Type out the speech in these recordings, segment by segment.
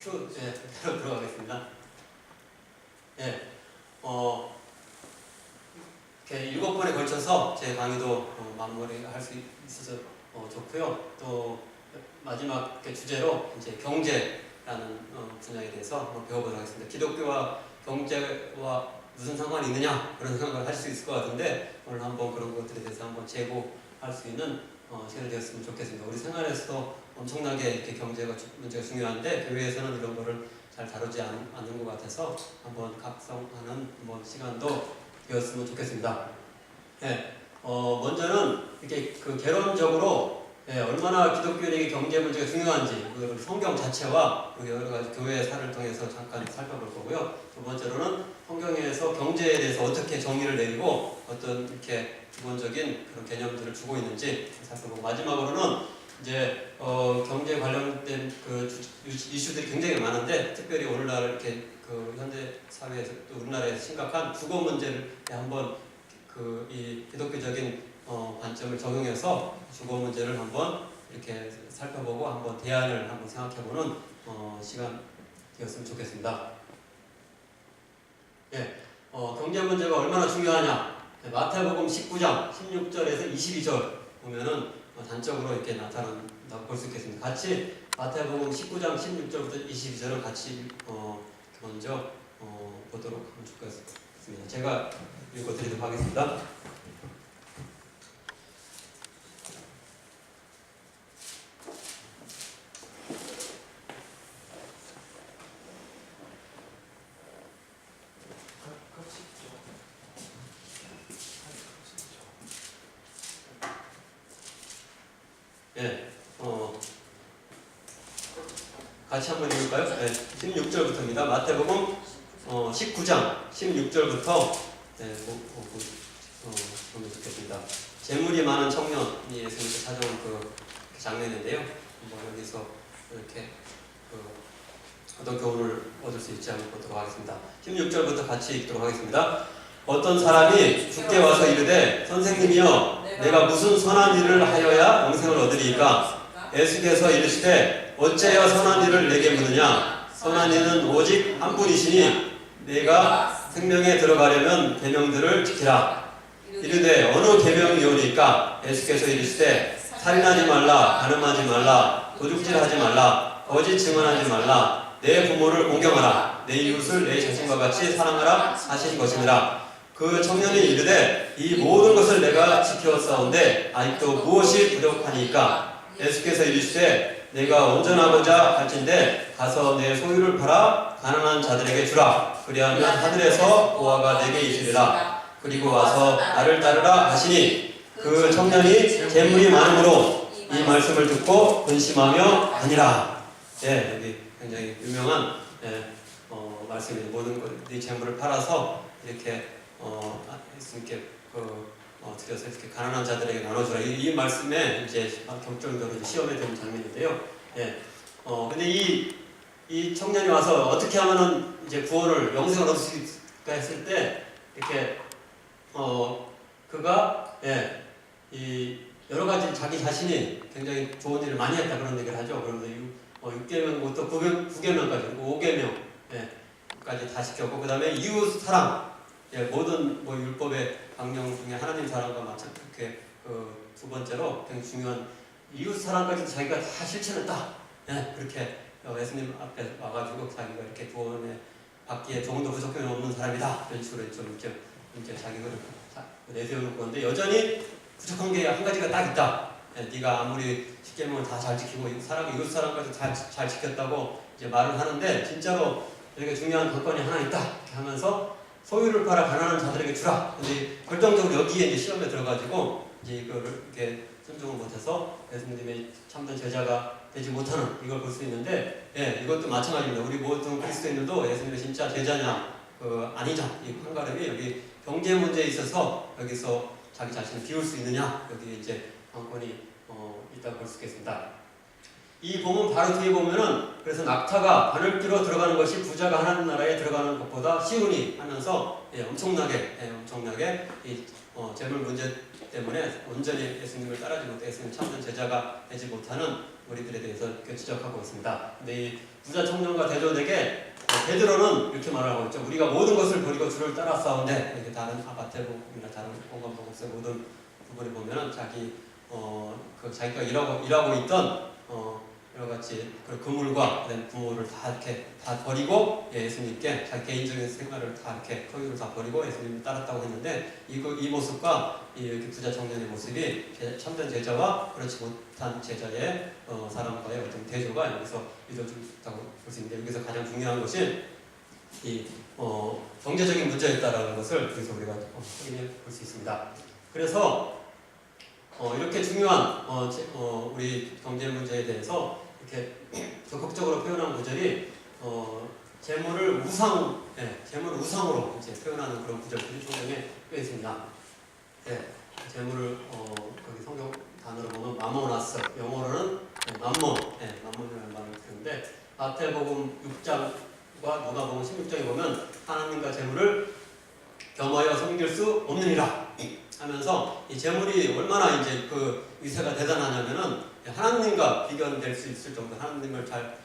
바로 들어가겠습니다. 예, 이렇게 7번에 걸쳐서 제 강의도 마무리할 수 있어서 좋고요. 또 마지막 주제로 이제 경제라는 분야에 대해서 한번 배워보도록 하겠습니다. 기독교와 경제와 무슨 상관이 있느냐 그런 생각을 할 수 있을 것 같은데 오늘 한번 그런 것들에 대해서 한번 제고할 수 있는 시간이 되었으면 좋겠습니다. 우리 생활에서도 엄청나게 이렇게 경제가 문제가 중요한데 교회에서는 이런 거를 잘 다루지 않는 것 같아서 한번 각성하는 한번 시간도 되었으면 좋겠습니다. 예, 먼저는 이렇게 개론적으로 얼마나 기독교인에게 경제 문제가 중요한지 그걸 성경 자체와 여러 가지 교회의 사를 통해서 잠깐 살펴볼 거고요. 두 번째로는 성경에서 경제에 대해서 어떻게 정의를 내리고 어떤 이렇게 기본적인 그런 개념들을 주고 있는지 살펴보고 마지막으로는 이제 경제 관련된 이슈들이 굉장히 많은데 특별히 오늘날 이렇게 현대 사회에서 또 우리나라에서 심각한 주거 문제를 한번 이 기독교적인 관점을 적용해서 주거 문제를 한번 이렇게 살펴보고 한번 대안을 한번 생각해보는 시간이었으면 좋겠습니다. 예, 경제 문제가 얼마나 중요하냐? 마태복음 19장 16절에서 22절 보면은 단적으로 이렇게 나타난다고 볼 수 있겠습니다. 같이 마태복음 19장 16절부터 22절을 같이 먼저 보도록 하면 좋겠습니다. 제가 읽어드리도록 하겠습니다. 예, 같이 한번 읽을까요? 네, 16절부터입니다. 마태복음 19장 16절부터 보면 좋겠습니다. 재물이 많은 청년이 예수님께 찾아온 장면인데요. 한번 여기서 이렇게 어떤 교훈을 얻을 수 있지 않을까 보도록 하겠습니다. 16절부터 같이 읽도록 하겠습니다. 어떤 사람이 주께 와서 이르되 선생님이여 내가 무슨 선한 일을 하여야 영생을 얻으리이까? 예수께서 이르시되 어찌하여 선한 일을 내게 묻느냐? 선한 일은 오직 한 분이시니 내가 생명에 들어가려면 계명들을 지키라. 이르되 어느 계명이오니까? 예수께서 이르시되 살인하지 말라, 간음하지 말라, 도둑질하지 말라, 거짓 증언하지 말라, 내 부모를 공경하라, 내 이웃을 내 자신과 같이 사랑하라 하신 것이니라. 그 청년이 이르되 이 모든 것을 내가 지켰사온데 아직도 무엇이 부족하니까? 예수께서 이르시되 내가 온전하고자 할진대 가서 내 소유를 팔아 가난한 자들에게 주라. 그리하면 하늘에서 보화가 내게 있으리라. 그리고 와서 나를 따르라 하시니 그 청년이 재물이 많으므로 이 말씀을 듣고 근심하며 다니라. 예, 여기 굉장히 유명한 말씀입니다. 모든 네 재물을 팔아서 이렇게 예수님께 드려서 이렇게 가난한 자들에게 나눠주라. 이 말씀에 이제 경적으로 시험에 드는 장면인데요. 예. 근데 이 청년이 와서 어떻게 하면은 이제 구원을 영생을 얻을 수 있을까 했을 때 이렇게 그가 이 여러 가지 자기 자신이 굉장히 좋은 일을 많이 했다 그런 얘기를 하죠. 그러면서 6계명부터 9계명까지 5계명까지 다 시켰고 그 다음에 이웃 사랑. 모든 율법의 강령 중에 하나님 사랑과 마찬가지게 두 번째로 굉장히 중요한 이웃 사랑까지 자기가 다 실천했다. 그렇게 예수님 앞에 와가지고 자기가 이렇게 구원에 받기에 조금도 부족함이 없는 사람이다. 이런 식으로 좀 이제 자기를 내세우는 건데 여전히 부족한 게 한 가지가 딱 있다. 네가 아무리 10계명을 다 잘 지키고 이웃 사랑까지 잘 지켰다고 이제 말을 하는데 진짜로 여기가 중요한 관건이 하나 있다. 이렇게 하면서 소유를 팔아 가난한 자들에게 주라. 근데 결정적으로 여기에 이제 시험에 들어가지고 이제 이거를 이렇게 순종을 못해서 예수님의 참된 제자가 되지 못하는 이걸 볼 수 있는데, 이것도 마찬가지입니다. 우리 모든 그리스도인들도 예수님의 진짜 제자냐, 아니냐 이 판가름이 여기 경제 문제에 있어서 여기서 자기 자신을 비울 수 있느냐 여기 이제 관건이 있다고 볼 수 있겠습니다. 이 본문 바로 뒤에 보면은 그래서 낙타가 바늘 끼러 들어가는 것이 부자가 하나님 나라에 들어가는 것보다 쉬우니 하면서 엄청나게 이 재물 문제 때문에 온전히 예수님을 따르지 못해 예수님 참된 제자가 되지 못하는 우리들에 대해서 이렇게 지적하고 있습니다. 근데 이 부자 청년과 대조되게 베드로는 이렇게 말을 하고 있죠. 우리가 모든 것을 버리고 주를 따라 싸운데, 이렇게 다른 마태복음이나 다른 복음서의 모든 부분에 보면은 자기가 일하고 있던 여러 가지 그 그물과 부모를 다 이렇게 다 버리고 예수님께 자기 개인적인 생활을 다 이렇게 소유를 다 버리고 예수님을 따랐다고 했는데, 이 모습과 이렇게 부자 청년의 모습이 참된 제자와 그렇지 못한 제자의 사람과의 어떤 대조가 여기서 이루어졌다고 볼 수 있는데, 여기서 가장 중요한 것이 이 경제적인 문제였다라는 것을 여기서 우리가 확인해 볼 수 있습니다. 그래서 이렇게 중요한 우리 경제 문제에 대해서 이렇게 적극적으로 표현한 구절이 재물을 우상으로 이제 표현하는 그런 구절들이 성경에 꽤 있습니다. 네, 재물을 여기 성경 단어로 보면 마모나스, 영어로는 만몬이라는 말을 쓰는데, 마태복음 6장과 누가복음 16장에 보면 하나님과 재물을 겸하여 섬길 수 없느니라 하면서 이 재물이 얼마나 이제 그 위세가 대단하냐면은 하나님과 비교될 수 있을 정도, 하나님을 잘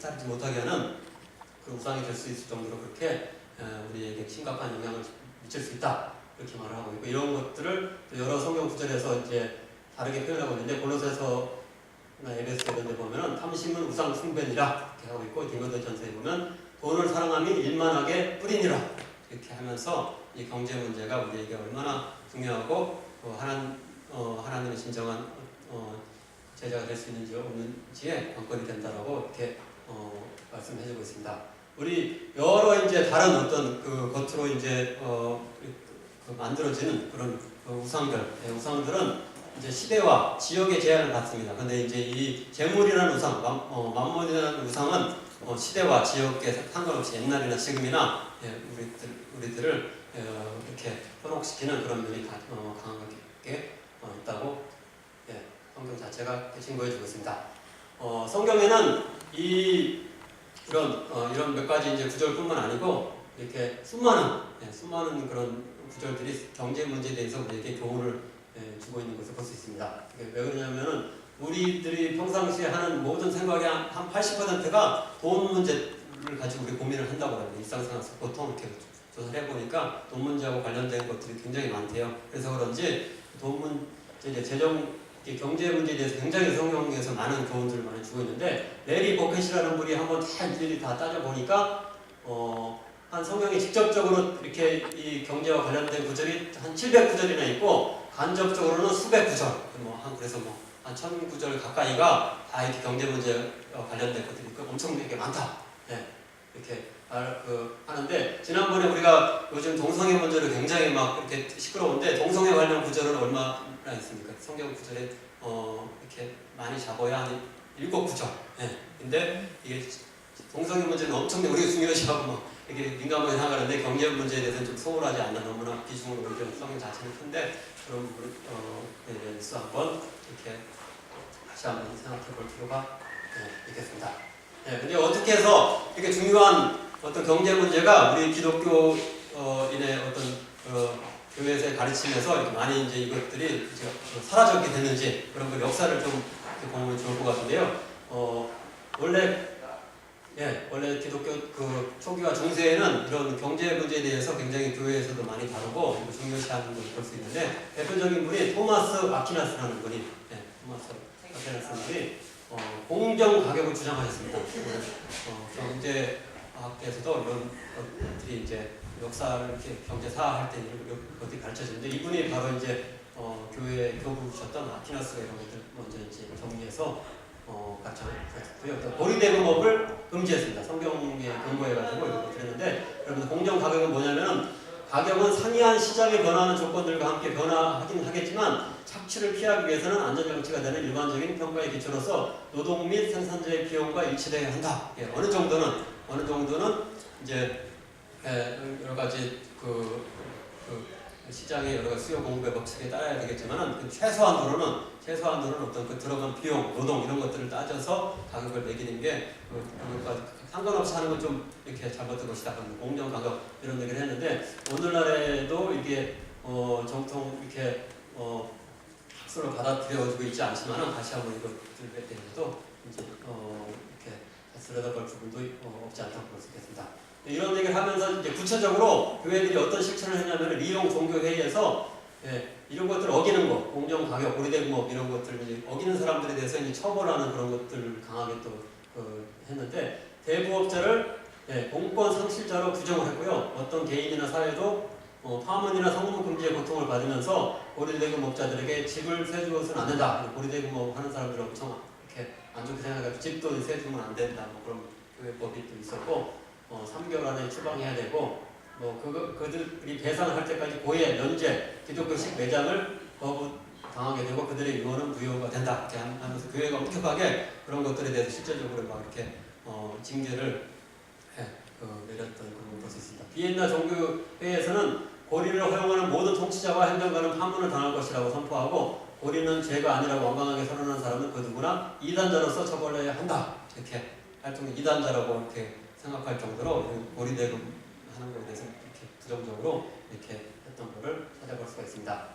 따르지 못하게 하는 그 우상이 될 수 있을 정도로 그렇게 우리에게 심각한 영향을 미칠 수 있다, 이렇게 말을 하고 있고, 이런 것들을 여러 성경 구절에서 이제 다르게 표현하고 있는데, 골로새서나 에베소 이런 데 보면은 탐심은 우상 숭배니라 이렇게 하고 있고, 디모데전서에 보면 돈을 사랑함이 일만하게 뿌리니라 이렇게 하면서 이 경제 문제가 우리에게 얼마나 중요하고 하나님의 진정한 제자가 될 수 있는지 없는지에 관건이 된다라고 이렇게 말씀해주고 있습니다. 우리 여러 이제 다른 어떤 그 겉으로 이제 만들어지는 그런 우상들은 이제 시대와 지역의 제한을 받습니다. 근데 이제 이 재물이라는 우상, 만몬이라는 우상은 시대와 지역에 상관없이 옛날이나 지금이나 우리들을 이렇게 현혹시키는 그런 면이 강하게 있다고 성경 자체가 증거해주고 있습니다. 성경에는 이런 몇 가지 이제 구절뿐만 아니고 이렇게 수많은 그런 구절들이 경제 문제에 대해서 우리에게 교훈을 주고 있는 것을 볼 수 있습니다. 왜 그러냐면은 우리들이 평상시에 하는 모든 생각의 한 80%가 돈 문제를 가지고 우리 고민을 한다고 합니다. 일상생활에서 보통 이렇게 조사를 해보니까 돈 문제하고 관련된 것들이 굉장히 많대요. 그래서 그런지 돈 문제, 경제 문제에 대해서 굉장히 성경에서 많은 교훈들을 많이 주고 있는데, 레리 버켓이라는 분이 한번 다 일일이 다 따져보니까 한 성경에 직접적으로 이렇게 이 경제와 관련된 구절이 한 700구절이나 있고, 간접적으로는 수백 구절, 그래서 한 1000구절 가까이가 다 이렇게 경제 문제와 관련된 것들이 엄청나게 많다. 이렇게 하는데, 지난번에 우리가 요즘 동성애 문제로 굉장히 막 이렇게 시끄러운데, 동성애 관련 구절은 얼마나 있습니까? 성경 구절에 이렇게 많이 잡아야 한 7구절. 근데 이게 동성애 문제는 엄청나게 우리가 중요시하고 이게 민감하게 생각하는데, 경제 문제에 대해서는 좀 소홀하지 않나, 너무나 비중으로 오히려 성경 자체는 큰데, 그런 부분에 대해서 한번 이렇게 다시 한번 생각해 볼 필요가 있겠습니다. 근데 어떻게 해서 이렇게 중요한 어떤 경제 문제가 우리 기독교인의 어떤 교회에서의 가르침에서 이렇게 많이 이제 이것들이 이제 사라졌게 됐는지, 그런 걸 역사를 좀 보면 좋을 것 같은데요. 원래 기독교 그 초기와 중세에는 이런 경제 문제에 대해서 굉장히 교회에서도 많이 다루고 중요시하는 걸 볼 수 있는데, 대표적인 분이 토마스 아퀴나스라는 분이 공정 가격을 주장하셨습니다. 경제학에서도 이런 것들이 이제 역사를 이렇게 경제사할 때 이런 것들이 가르쳐지는데, 이분이 바로 이제 교회 교부셨던 아퀴나스가 이런 것들 먼저 이제 정리해서 가르쳤고요. 고리대금업을 금지했습니다. 성경에 근거해가지고 이런 것을 했는데, 여러분 공정 가격은 뭐냐면은, 가격은 상이한 시장의 변화하는 조건들과 함께 변화하긴 하겠지만 착취를 피하기 위해서는 안전장치가 되는 일반적인 평가의 기초로서 노동 및 생산자의 비용과 일치되어야 한다. 어느 정도는 이제 여러 가지 시장의 여러 가지 수요 공급의 법칙에 따라야 되겠지만은, 최소한으로는 어떤 그 들어간 비용, 노동 이런 것들을 따져서 가격을 매기는 게 상관없이 하는 건 좀 이렇게 잘못된 것이다. 공정 가격 이런 얘기를 했는데, 오늘날에도 이게 정통 이렇게 학술로 받아들여지고 있지 않지만은 다시 한번 이것들에 대해서도 이제 이렇게 들여다볼 부분도 없지 않다고 볼 수 있겠습니다. 이런 얘기를 하면서 이제 구체적으로 교회들이 어떤 실천을 했냐면 리용 종교회의에서 이런 것들을 어기는 것, 공정 가격, 고리대금업 이런 것들을 이제 어기는 사람들에 대해서 이제 처벌하는 그런 것들을 강하게 또 했는데 대부업자를 공권 상실자로 규정을 했고요. 어떤 개인이나 사회도 파문이나 성문 금지의 고통을 받으면서 고리대금업자들에게 집을 세주어서는 안 된다. 고리대금업 하는 사람들 엄청 이렇게 안 좋게 생각해서 집도 세주면 안 된다. 뭐 그런 교회법이 또 있었고 3개월 안에 추방해야 되고 그들이 배상을 할 때까지 고해, 면제, 기독교식 매장을 거부당하게 되고 그들의 유언은 무효가 된다. 이렇게 하면서 교회가 엄격하게 그런 것들에 대해서 실제적으로 막 이렇게 징계를 내렸던 그런 것이 있습니다. 비엔나 종교회에서는 고리를 허용하는 모든 통치자와 행정가는 판문을 당할 것이라고 선포하고 고리는 죄가 아니라고 완강하게 선언한 사람은 그 누구나 이단자로서 처벌해야 한다. 이렇게 할 정도 이단자라고 이렇게 생각할 정도로 고리대금 하는 것에 대해서 이렇게 부정적으로 이렇게 했던 것을 찾아볼 수가 있습니다.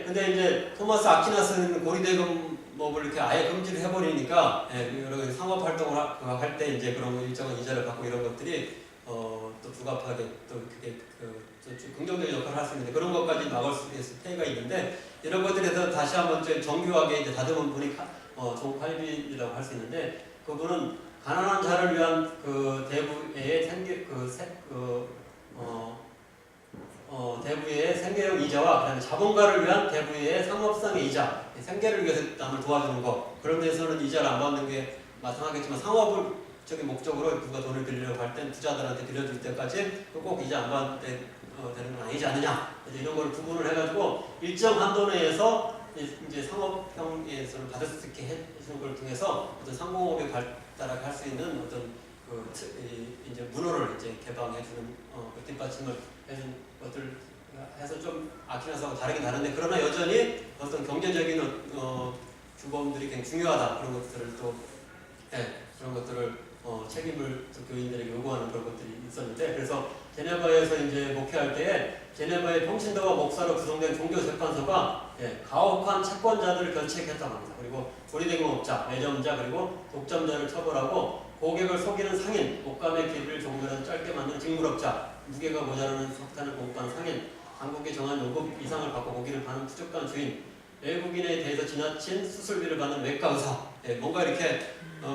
근데 이제 토마스 아퀴나스는 고리대금업을 이렇게 아예 금지를 해버리니까 여러 상업 활동을 할 때 이제 그런 일정한 이자를 받고 이런 것들이 또 부가하게 또 그게 긍정적인 역할을 할 수 있는데 그런 것까지 막을 수 있는 폐해가 있는데 이런 것들에서 다시 한번 정교하게 이제 다듬은 분이 존 칼빈이라고 할 수 있는데 그분은 가난한 자를 위한 그 대부의 대부의 생계형 이자와 그다음에 자본가를 위한 대부의 상업상의 이자, 생계를 위해서 남을 도와주는 것 그런 데서는 이자를 안 받는 게 마땅하겠지만 상업적인 목적으로 누가 돈을 빌리려고 할 땐 부자들한테 빌려줄 때까지 꼭 이자 안 받는 되는 건 아니지 않느냐 이런 걸 구분을 해가지고 일정 한도 내에서 이제 상업형에서는 받을 수 있게 해주는 걸 통해서 어떤 상공업의 발달하게 할 수 있는 어떤 이제 문호를 이제 개방해주는 뒷받침을 해준 것들 해서 좀 아키나스하고 다르긴 다른데 그러나 여전히 어떤 경제적인 규범들이 굉장히 중요하다 그런 것들을 또 그런 것들을 책임을 교인들에게 요구하는 그런 것들이 있었는데 그래서 제네바에서 이제 목회할 때에 제네바의 평신도와 목사로 구성된 종교재판소가 가혹한 채권자들을 견책했다고 합니다. 그리고 고리대금업자, 매점자 그리고 독점자를 처벌하고 고객을 속이는 상인, 옷감의 길이를 조금이라도 짧게 만드는 직물업자, 무게가 모자라는 석탄을 공급하는 상인, 당국이 정한 요금 이상을 받고 고기를 파는 부족한 주인, 외국인에 대해서 지나친 수술비를 받는 외과 의사, 뭔가 이렇게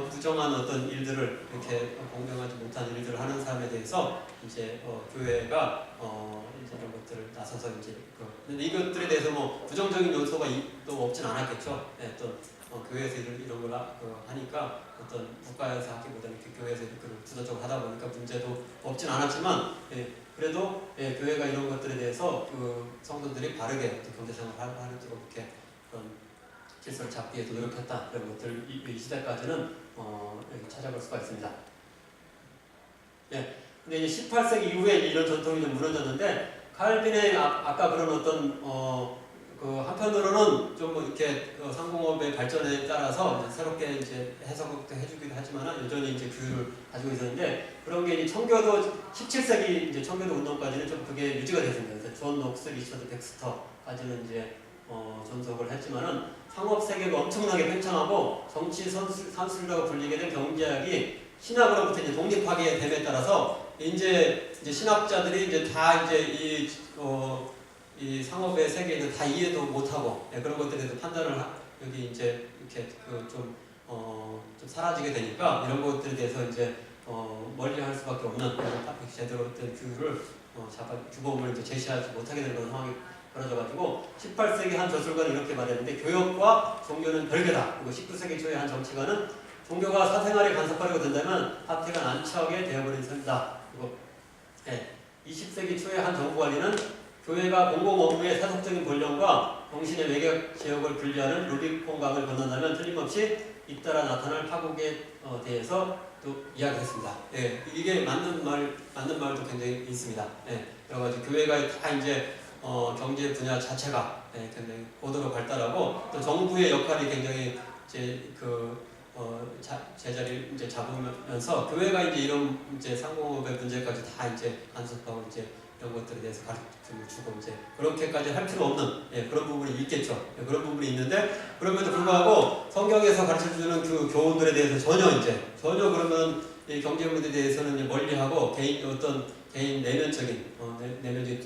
부정한 어떤 일들을 이렇게 공정하지 못한 일들을 하는 사람에 대해서 이제 교회가 이제 이런 것들을 나서서 이제 근데 이것들에 대해서 뭐 부정적인 요소가 또 없진 않았겠죠. 또 교회에서 이런 걸 하니까 어떤 국가에서 하기보다는 교회에서 그걸 주도적으로 하다 보니까 문제도 없진 않았지만 그래도 교회가 이런 것들에 대해서 그 성도들이 바르게 경제생활을 하도록 이렇게 그런 질서를 잡기 위해 노력했다 이런 것들 이 시대까지는 여기 찾아볼 수가 있습니다. 근데 이제 18세기 이후에 이런 전통이 좀 무너졌는데 칼빈의 아까 그런 어떤 그 한편으로는 좀 이렇게 상공업의 발전에 따라서 새롭게 이제 해석도 해주기도 하지만 여전히 이제 규율을 가지고 있었는데 그런 게 이제 청교도 17세기 이제 청교도 운동까지는 좀 그게 유지가 됐습니다. 그래서 존 녹스, 리처드 백스터까지는 이제 존속을 했지만은 상업 세계가 엄청나게 팽창하고 정치 산술이라고 불리게 된 경제학이 신학으로부터 이제 독립하게 됨에 따라서 이제 신학자들이 이제 다 이제 이 상업의 세계에는 다 이해도 못하고 그런 것들에 대해서 판단을 여기 이제 이렇게 좀 사라지게 되니까 이런 것들에 대해서 이제 멀리할 수밖에 없는 제대로 된 규율을 규범을 이제 제시하지 못하게 되는 그런 상황이 벌어져가지고 18세기 한 저술가는 이렇게 말했는데 교역과 종교는 별개다. 그리고 19세기 초에 한 정치가는 종교가 사생활에 간섭하려고 된다면 사태가 난처하게 되어버린 셈이다. 그리고 20세기 초에 한 정부관리는 교회가 공공 업무의 세속적인 권력과 정신의 외격 제역을 분리하는 루비콘강을 건넌다면 틀림없이 잇따라 나타날 파국에 대해서 또 이야기했습니다. 이게 맞는 말도 굉장히 있습니다. 여러 가지 교회가 다 이제 경제 분야 자체가 굉장히 고도로 발달하고 또 정부의 역할이 굉장히 이제 제자리를 이제 잡으면서 교회가 이제 이런 이제 상공업의 문제까지 다 이제 간섭하고 이제 이런 것들에 대해서 가르침을 주고 이제 그렇게까지 할 필요 없는 그런 부분이 있겠죠. 그런 부분이 있는데 그럼에도 불구하고 성경에서 가르쳐주는 그 교훈들에 대해서 전혀 그러면 이 경제 문제에 대해서는 이제 멀리하고 개인 내면적인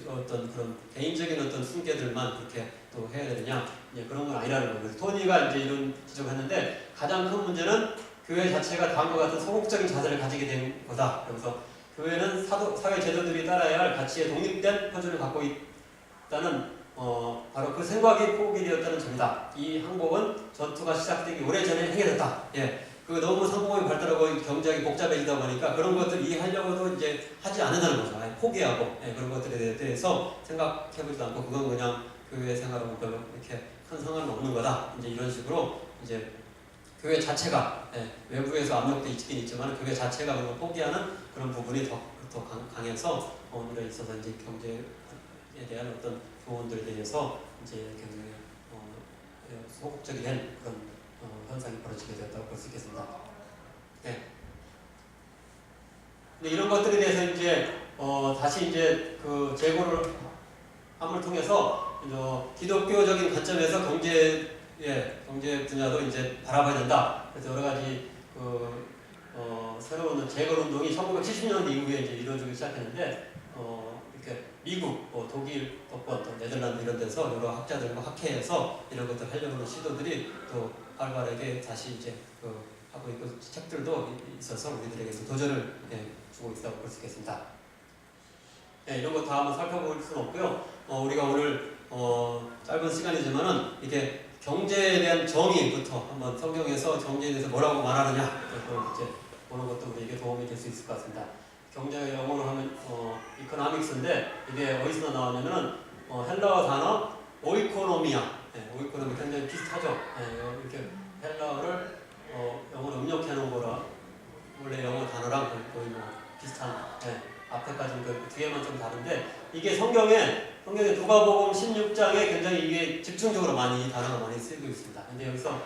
어떤 그런 개인적인 어떤 훈계들만 그렇게 또 해야 되느냐 그런 건 아니라는 거예요. 그래서 토니가 이제 이런 지적했는데 가장 큰 문제는 교회 자체가 다음과 같은 소극적인 자세를 가지게 된 거다. 그래서 교회는 사회 제도들이 따라야 할 가치에 독립된 표준을 갖고 있다는 바로 그 생각이 포기되었다는 점이다. 이 항복은 전투가 시작되기 오래전에 행해졌다. 그 너무 상공이 발달하고 경제학이 복잡해지다 보니까 그런 것들 이해하려고도 이제 하지 않는다는 거죠. 포기하고 그런 것들에 대해서 생각해보지도 않고 그건 그냥 교회 생활하고 별로 이렇게 큰 상관은 없는 거다. 이제 이런 식으로 이제 교회 자체가 외부에서 압력도 있긴 있지만 교회 자체가 그런 포기하는 그런 부분이 더 강해서 오늘에 있어서 이제 경제에 대한 어떤 교훈들에 대해서 이제 굉장히 소극적이 된 그런 현상이 벌어지게 되었다고 볼 수 있겠습니다. 근데 이런 것들에 대해서 이제 다시 이제 그 재고를 함을 통해서 기독교적인 관점에서 경제 분야도 이제 바라봐야 된다. 그래서 여러 가지 새로운 재건 운동이 1970년대 이후에 이제 이루어지기 시작했는데 이렇게 미국, 독일, 또 네덜란드 이런 데서 여러 학자들과 학회에서 이런 것들 하려고 하는 시도들이 또 활발하게 다시 이제 하고 있고 책들도 있어서 우리들에게 도전을 주고 있다고 볼 수 있겠습니다. 이런 거 다 한번 살펴볼 수는 없고요. 우리가 오늘 짧은 시간이지만은 이게 경제에 대한 정의부터 한번 성경에서 경제에 대해서 뭐라고 말하느냐 이제 보는 것도 우리에게 도움이 될 수 있을 것 같습니다. 경제 영어로 하면 이코노믹스인데 이게 어디서 나왔냐면은 헬라어 단어 오이코노미아, 오이코노미 굉장히 비슷하죠. 이렇게 헬라어를 영어로 음력해 놓은 거라 원래 영어 단어랑 거의 뭐 비슷한 앞에까지는 그 뒤에만 좀 다른데 이게 성경에 누가복음 16장에 굉장히 이게 집중적으로 많이 이 단어가 많이 쓰이고 있습니다. 근데 여기서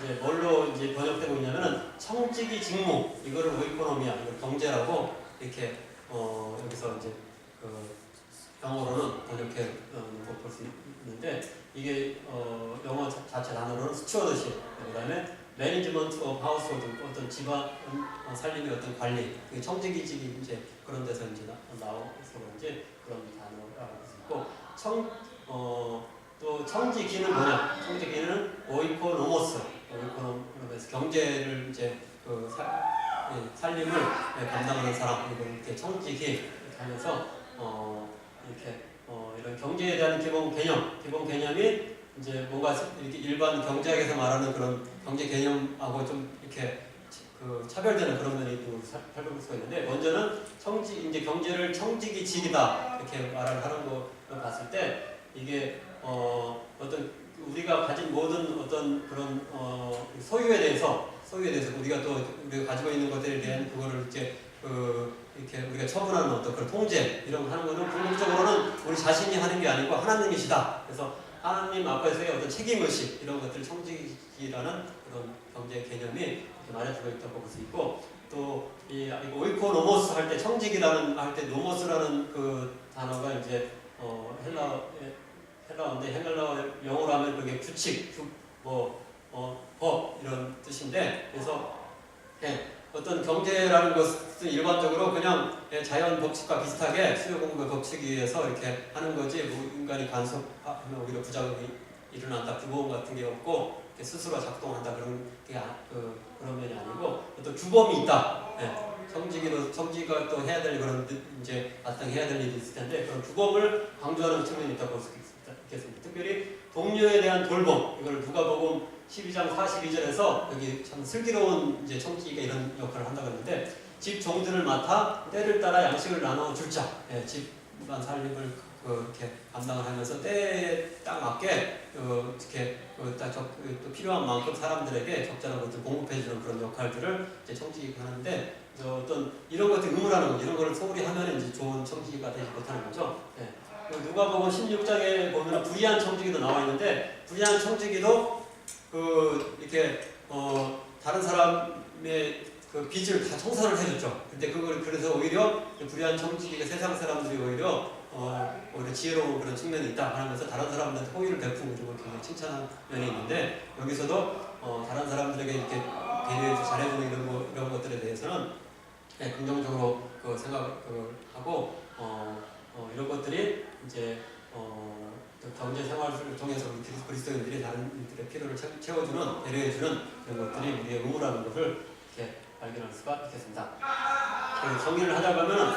이제 뭘로 이제 번역되고 있냐면은 청지기 직무 이거를 오이코노미아 이걸 경제라고 이렇게 여기서 이제 그 영어로는 번역해 볼 수 있는데 이게 영어 자체 단어로는 스튜어드십 그다음에 매니지먼트 오브 하우스홀드 어떤 집안 살림의 어떤 관리 청지기직이 이제 그런 데서 이제 나와서 그런지 그런 단어라고 할 수 있고 또 청지기는 뭐냐? 청지기는 오이코노모스 오이코노모스 경제를 이제 살림을 감당하는 사람 이걸 이렇게 청지기 이렇게 하면서 이렇게 이런 경제에 대한 기본 개념이 이제 뭔가 이렇게 일반 경제학에서 말하는 그런 경제 개념하고 좀 이렇게 차별되는 그런 면이 살펴볼 수가 있는데 먼저는 이제 경제를 청지기 직이다 이렇게 말을 하는 거 봤을 때 이게 어떤 우리가 가진 모든 어떤 그런 소유에 대해서 우리가 가지고 있는 것들에 대한 그거를 이제 이렇게 우리가 처분하는 어떤 그런 통제 이런 거 하는 거는 궁극적으로는 우리 자신이 하는 게 아니고 하나님이시다. 그래서 하나님 앞에서의 어떤 책임의식 이런 것들을 청지기라는 그런 경제 개념이 이렇게 말해주고 있다고 볼 수 있고 또 이 오이코노모스 할 때 청지기라는 할 때 노모스라는 그 단어가 이제 헬라어인데 헬라어 영어로 하면 그게 규칙, 법 이런 뜻인데 그래서 어떤 경제라는 것은 일반적으로 그냥 자연 법칙과 비슷하게 수요 공급의 법칙에 의해서 이렇게 하는 거지 뭐 인간이 간섭하면 오히려 부작용이 일어난다 규범 같은 게 없고 스스로 작동한다 그런 면이 아니고 어떤 규범이 있다. 청지기가 또 해야 될 그런 이제 마땅해야 될 일이 있을 텐데 그런 규범을 강조하는 측면이 있다고 볼 수 있겠습니다. 특별히 동료에 대한 돌봄 이걸 누가복음 12장 42절에서 여기 참 슬기로운 이제 청지기가 이런 역할을 한다고 했는데 집 종들을 맡아 때를 따라 양식을 나눠 줄 자, 집안 살림을 이렇게 감당을 하면서 때에 딱 맞게 이렇게 또 필요한 만큼 사람들에게 적절한 것들 공급해주는 그런 역할들을 이제 청지기가 하는데 어떤 이런 것들 의무라는 거 이런 거를 소홀히 하면 이제 좋은 청지기가 되지 못하는 거죠. 누가복음 16장에 보면 불의한 청지기도 나와 있는데 불의한 청지기도 이렇게 다른 사람의 그 빚을 다 청산을 해줬죠. 근데 그래서 오히려 불의한 청지기가 세상 사람들이 오히려 오히려 지혜로운 그런 측면이 있다 하면서 다른 사람들한테 호의를 베푸고 이런 걸 굉장히 칭찬하는 면이 있는데, 여기서도 다른 사람들에게 이렇게 배려해서 잘해주는 이런 것들에 대해서는 긍정적으로 그 생각을 하고 이런 것들이 이제 경제 생활을 통해서 우리 그리스도인들이 다른 이들의 필요를 채워주는, 배려해주는 이런 것들이 우리의 의무라는 것을 이렇게 발견할 수가 있겠습니다. 정리를 하다 보면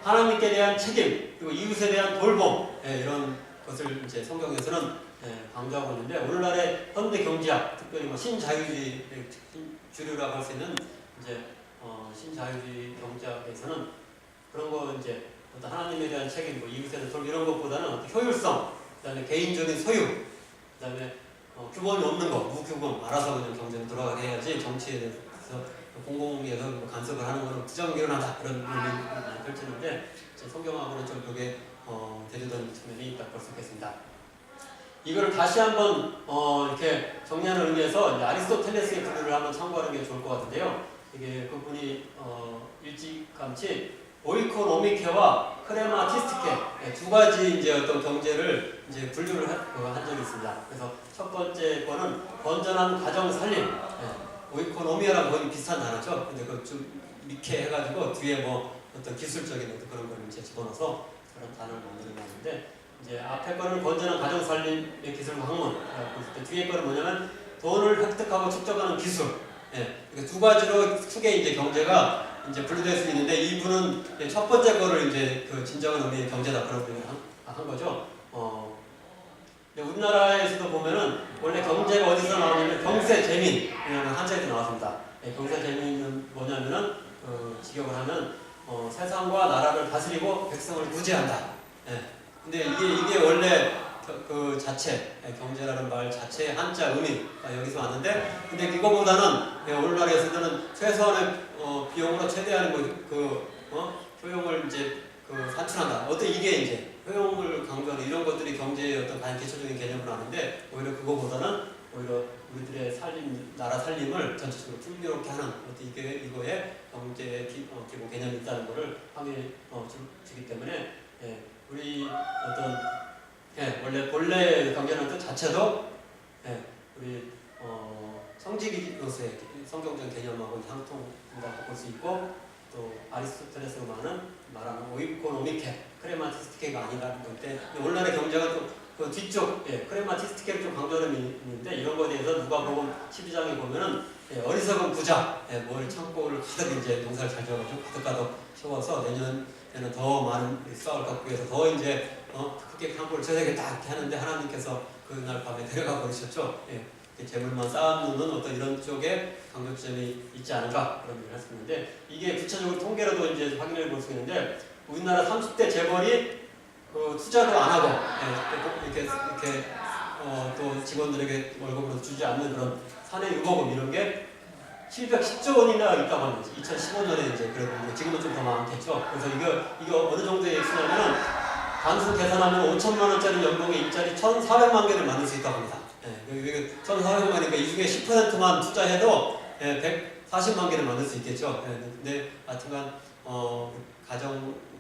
하나님께 대한 책임, 그리고 이웃에 대한 돌봄, 이런 것을 이제 성경에서는 강조하고 있는데, 오늘날의 현대 경제학, 특별히 뭐 신자유주의 주류라고 할 수 있는 이제 신자유주의 경제학에서는 그런 거 이제 어떤 하나님에 대한 책임, 뭐 이웃에 대한 돌봄 이런 것보다는 어떤 효율성, 그다음에 개인적인 소유, 그다음에 규범이 없는 거, 무규범, 알아서 그냥 경제는 돌아가게 해야지 정치에 대해서 공공에서 간섭을 하는 것은 부정미론하다, 그런 논리를 많이 펼치는데, 성경하고는 좀 그게 대조되는 측면이 있다고 볼 수 있겠습니다. 이거를 다시 한번 이렇게 정리하는 의미에서 아리스토텔레스의 분류를 한번 참고하는 게 좋을 것 같은데요. 이게 그분이 일찌감치 오이코노미케와 크레마티스티케 두 가지 이제 어떤 경제를 이제 분류를 한 적이 있습니다. 그래서 첫 번째 거는 건전한 가정 살림, 오이코노미아랑 거의 비슷한 단어죠. 근데 그 좀 미케 해가지고 뒤에 뭐 어떤 기술적인 어떤 그런 걸 이제 집어넣어서 그런 단어를 만들어놨는데, 이제 앞에 거는 건전한 가정 살림의 기술 학문, 뒤에 거는 뭐냐면 돈을 획득하고 축적하는 기술. 두 가지로 크게 이제 경제가 이제 분류될 수 있는데, 이분은 첫 번째 거를 이제 그 진정한 의미의 경제다 그런 표현을 한 거죠. 우리나라에서도 보면은 원래 경제가 어디서 나오냐면 경세재민, 그냥 한자에도 나왔습니다. 경세재민은 뭐냐면은 직역을 하면 세상과 나라를 다스리고 백성을 구제한다. 근데 이게 원래 그 자체, 경제라는 말 자체의 한자 의미가 여기서 왔는데, 근데 이거보다는 오늘날에서는 최소한의 비용으로 최대한 효용을 이제 산출한다. 어떤 이게 이제 효용을 강조하는 이런 것들이 경제의 어떤 가장 기초적인 개념으로 하는데, 오히려 그거보다는 오히려 우리들의 살림, 나라 살림을 전체적으로 풍요롭게 하는 이거에 경제의 기본 개념이 있다는 것을 확인해 주기 때문에, 우리 어떤 원래 본래 경제라는 뜻 자체도 우리 성직으로서의 성경적 개념하고 상통한다고 볼 수 있고, 또 아리스토텔레스가 말하는 오이코노미케, 크레마티스티케가 아니라는 건데, 오늘날의 경제가 또 그 뒤쪽 크레마티스티케를 좀 강조하는 있는데, 이런 거에 대해서 누가복음 12장에 보면은 어리석은 부자, 뭘 창고를 가득 이제 농사를 잘 지어가지고 가득가득 채워서 내년에는 더 많은 쌀을 갖기 위해서 더 이제 크게 창고를 쳐야겠다 이렇게 하는데, 하나님께서 그날 밤에 데려가 버리셨죠. 재물만 쌓아놓는 어떤 이런 쪽에 강조점이 있지 않은가 그런 얘기를 했었는데, 이게 구체적으로 통계로도 이제 확인해 볼 수 있는데, 우리나라 30대 재벌이 투자도 안 하고 이렇게 또 직원들에게 월급으로 주지 않는 그런 사내 유보금 이런 게 710조 원이나 있다고 합니다. 2015년에 이제 그래도 지금은 좀 더 많겠죠. 그래서 이거 어느 정도의 수냐면은 단순 계산하면 5천만 원짜리 연봉의 일자리 1,400만 개를 만들 수 있다고 합니다. 1,400만이니까 이 중에 10%만 투자해도 140만 개를 만들 수 있겠죠. 근데 하여튼간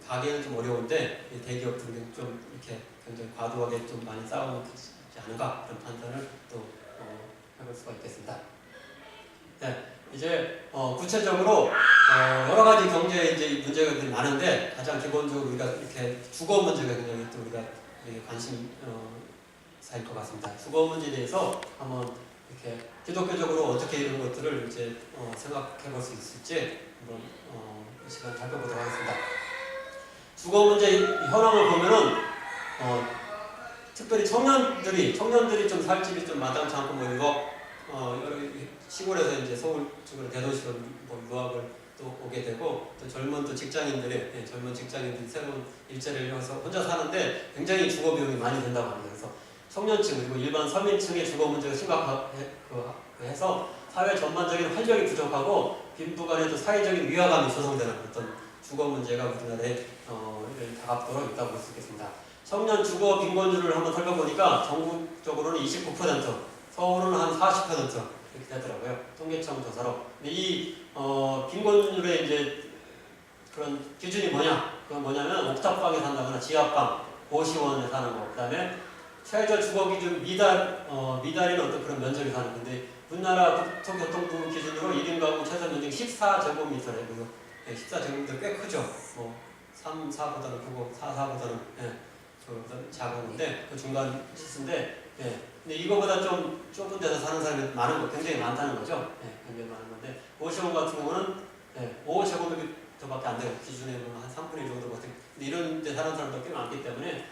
가게는 좀 어려운데 대기업들은 좀 이렇게 굉장히 과도하게 좀 많이 쌓아놓지 않은가 그런 판단을 또 해볼 수가 있겠습니다. 이제 구체적으로 여러 가지 경제 이제 문제가 많은데, 가장 기본적으로 우리가 이렇게 주거 문제가 굉장히 또 우리가 관심사일 것 같습니다. 주거 문제에 대해서 한번 이렇게 기독교적으로 어떻게 이런 것들을 이제 생각해 볼 수 있을지 한번 이 시간 살펴보도록 하겠습니다. 주거 문제 현황을 보면은 특별히 청년들이 좀 살 집이 좀 마땅치 않고 뭐 이거 여러 시골에서 이제 서울 쪽으로 대도시로 뭐 유학을 또 오게 되고, 또 젊은 직장인들이 새로운 일자리를 해서 혼자 사는데 굉장히 주거 비용이 많이 된다고 합니다. 그래서 청년층 그리고 일반 서민층의 주거 문제가 심각해서 사회 전반적인 활력이 부족하고 빈부간에도 사회적인 위화감이 조성되는 어떤 주거 문제가 우리나라에 다각도로 있다고 볼 수 있겠습니다. 청년 주거 빈곤율을 한번 살펴보니까 전국적으로는 29%, 서울은 한 40% 이렇게 되더라고요. 통계청 조사로. 근데 이 빈곤율의 이제 그런 기준이 뭐냐? 그건 뭐냐면 옥탑방에 산다거나 지하방, 고시원에 사는 거. 그다음에 최저 주거 기준 미달인 어떤 그런 면적에 사는 건데 우리나라 국토교통부 기준으로 1인 가구 최소 면적 14제곱미터래요. 14제곱미터 꽤 크죠. 뭐 3, 4보다는 크고 4, 4보다는 작은 건데 그 중간 실수인데 근데 이거보다 좀 좁은 데서 사는 사람이 많은 거 굉장히 많다는 거죠. 굉장히 많은 건데 고시원 같은 경우는 5제곱미터밖에 안 되고 기준에 한 3분의 1 정도거든요. 근데 이런 데 사는 사람도 꽤 많기 때문에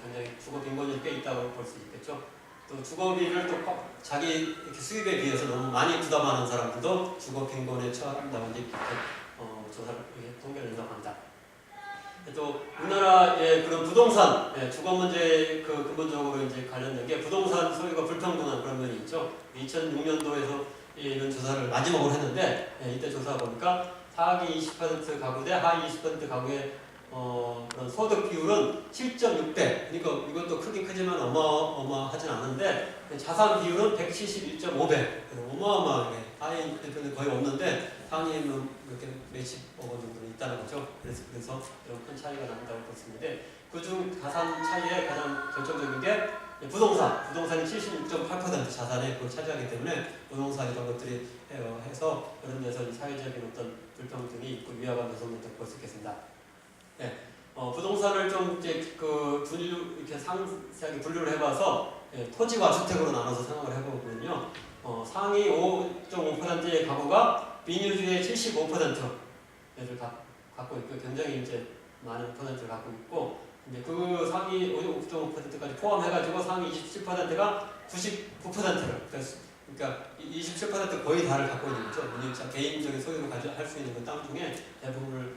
굉장히 주거 빈곤이 꽤 있다고 볼 수 있겠죠. 또 주거비를 또 자기 이렇게 수입에 비해서 너무 많이 부담하는 사람들도 주거 빈곤에 처한다고 이제 조사를 통계를 인정한다. 또 우리나라의 그런 부동산 주거 문제 그 근본적으로 이제 관련된 게 부동산 소유가 불평등한 그런 면이 있죠. 2006년도에서 이런 조사를 마지막으로 했는데 이때 조사 보니까 하위 20% 가구 대 하위 20% 가구의 그런 소득 비율은 7.6배. 그러니까 이것도 크긴 크지만 어마어마하진 않은데 자산 비율은 171.5배. 어마어마하게 하위는 거의 없는데 상위는 이렇게 몇십억 원 정도 있다는 거죠. 그래서 이런 큰 차이가 난다고 볼 수 있는데 그중 자산 차이의 가장 결정적인 게 부동산이 76.8% 자산에 그걸 차지하기 때문에 부동산 이런 것들이 해서 그런 데서 사회적인 어떤 불평등이 있고 위화감 요소를 볼 수 있겠습니다. 부동산을 좀 이제 이렇게 상세하게 분류를 해봐서 토지와 주택으로 나눠서 생각을 해보면요. 상위 5.5%의 가구가 민유주의 75%를 갖고 있고 굉장히 이제 많은 퍼센트를 갖고 있고 이제 그 상위 5.5%까지 포함해가지고 상위 27%가 99%를 그러니까 27% 거의 다를 갖고 있는 거죠. 개인적인 소유를 할 수 있는 그 땅 중에 대부분을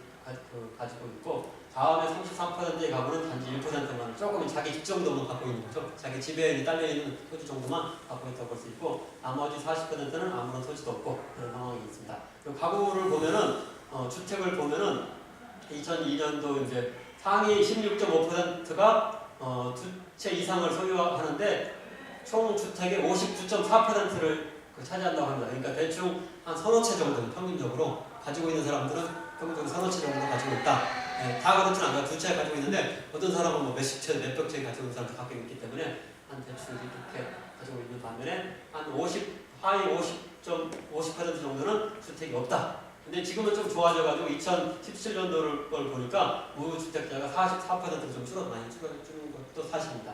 가지고 있고 다음에 33%의 가구는 단지 1%만 조금 자기 집 정도만 갖고 있는 거죠. 자기 집에 딸려있는 토지 정도만 갖고 있다고 볼 수 있고 나머지 40%는 아무런 토지도 없고 그런 상황이 있습니다. 그리고 가구를 보면은 주택을 보면은 2002년도 이제 상위 16.5%가 두 채 이상을 소유하는데 총 주택의 59.4%를 차지한다고 합니다. 그러니까 대충 한 서너 채 정도는 평균적으로 가지고 있는 사람들은 평균적으로 서너 채 정도 가지고 있다. 다 그렇지는 않아요. 두 채 가지고 있는데 어떤 사람은 뭐 몇십 채, 몇백 채 가지고 있는 사람도 가끔 있기 때문에 한 대충 이렇게 가지고 있는 반면에 한 하위 50% 정도는 주택이 없다. 근데 지금은 좀 좋아져가지고 2017년도를 걸 보니까 무주택자가 44%로 좀 많이 줄어드는 것도 사실입니다.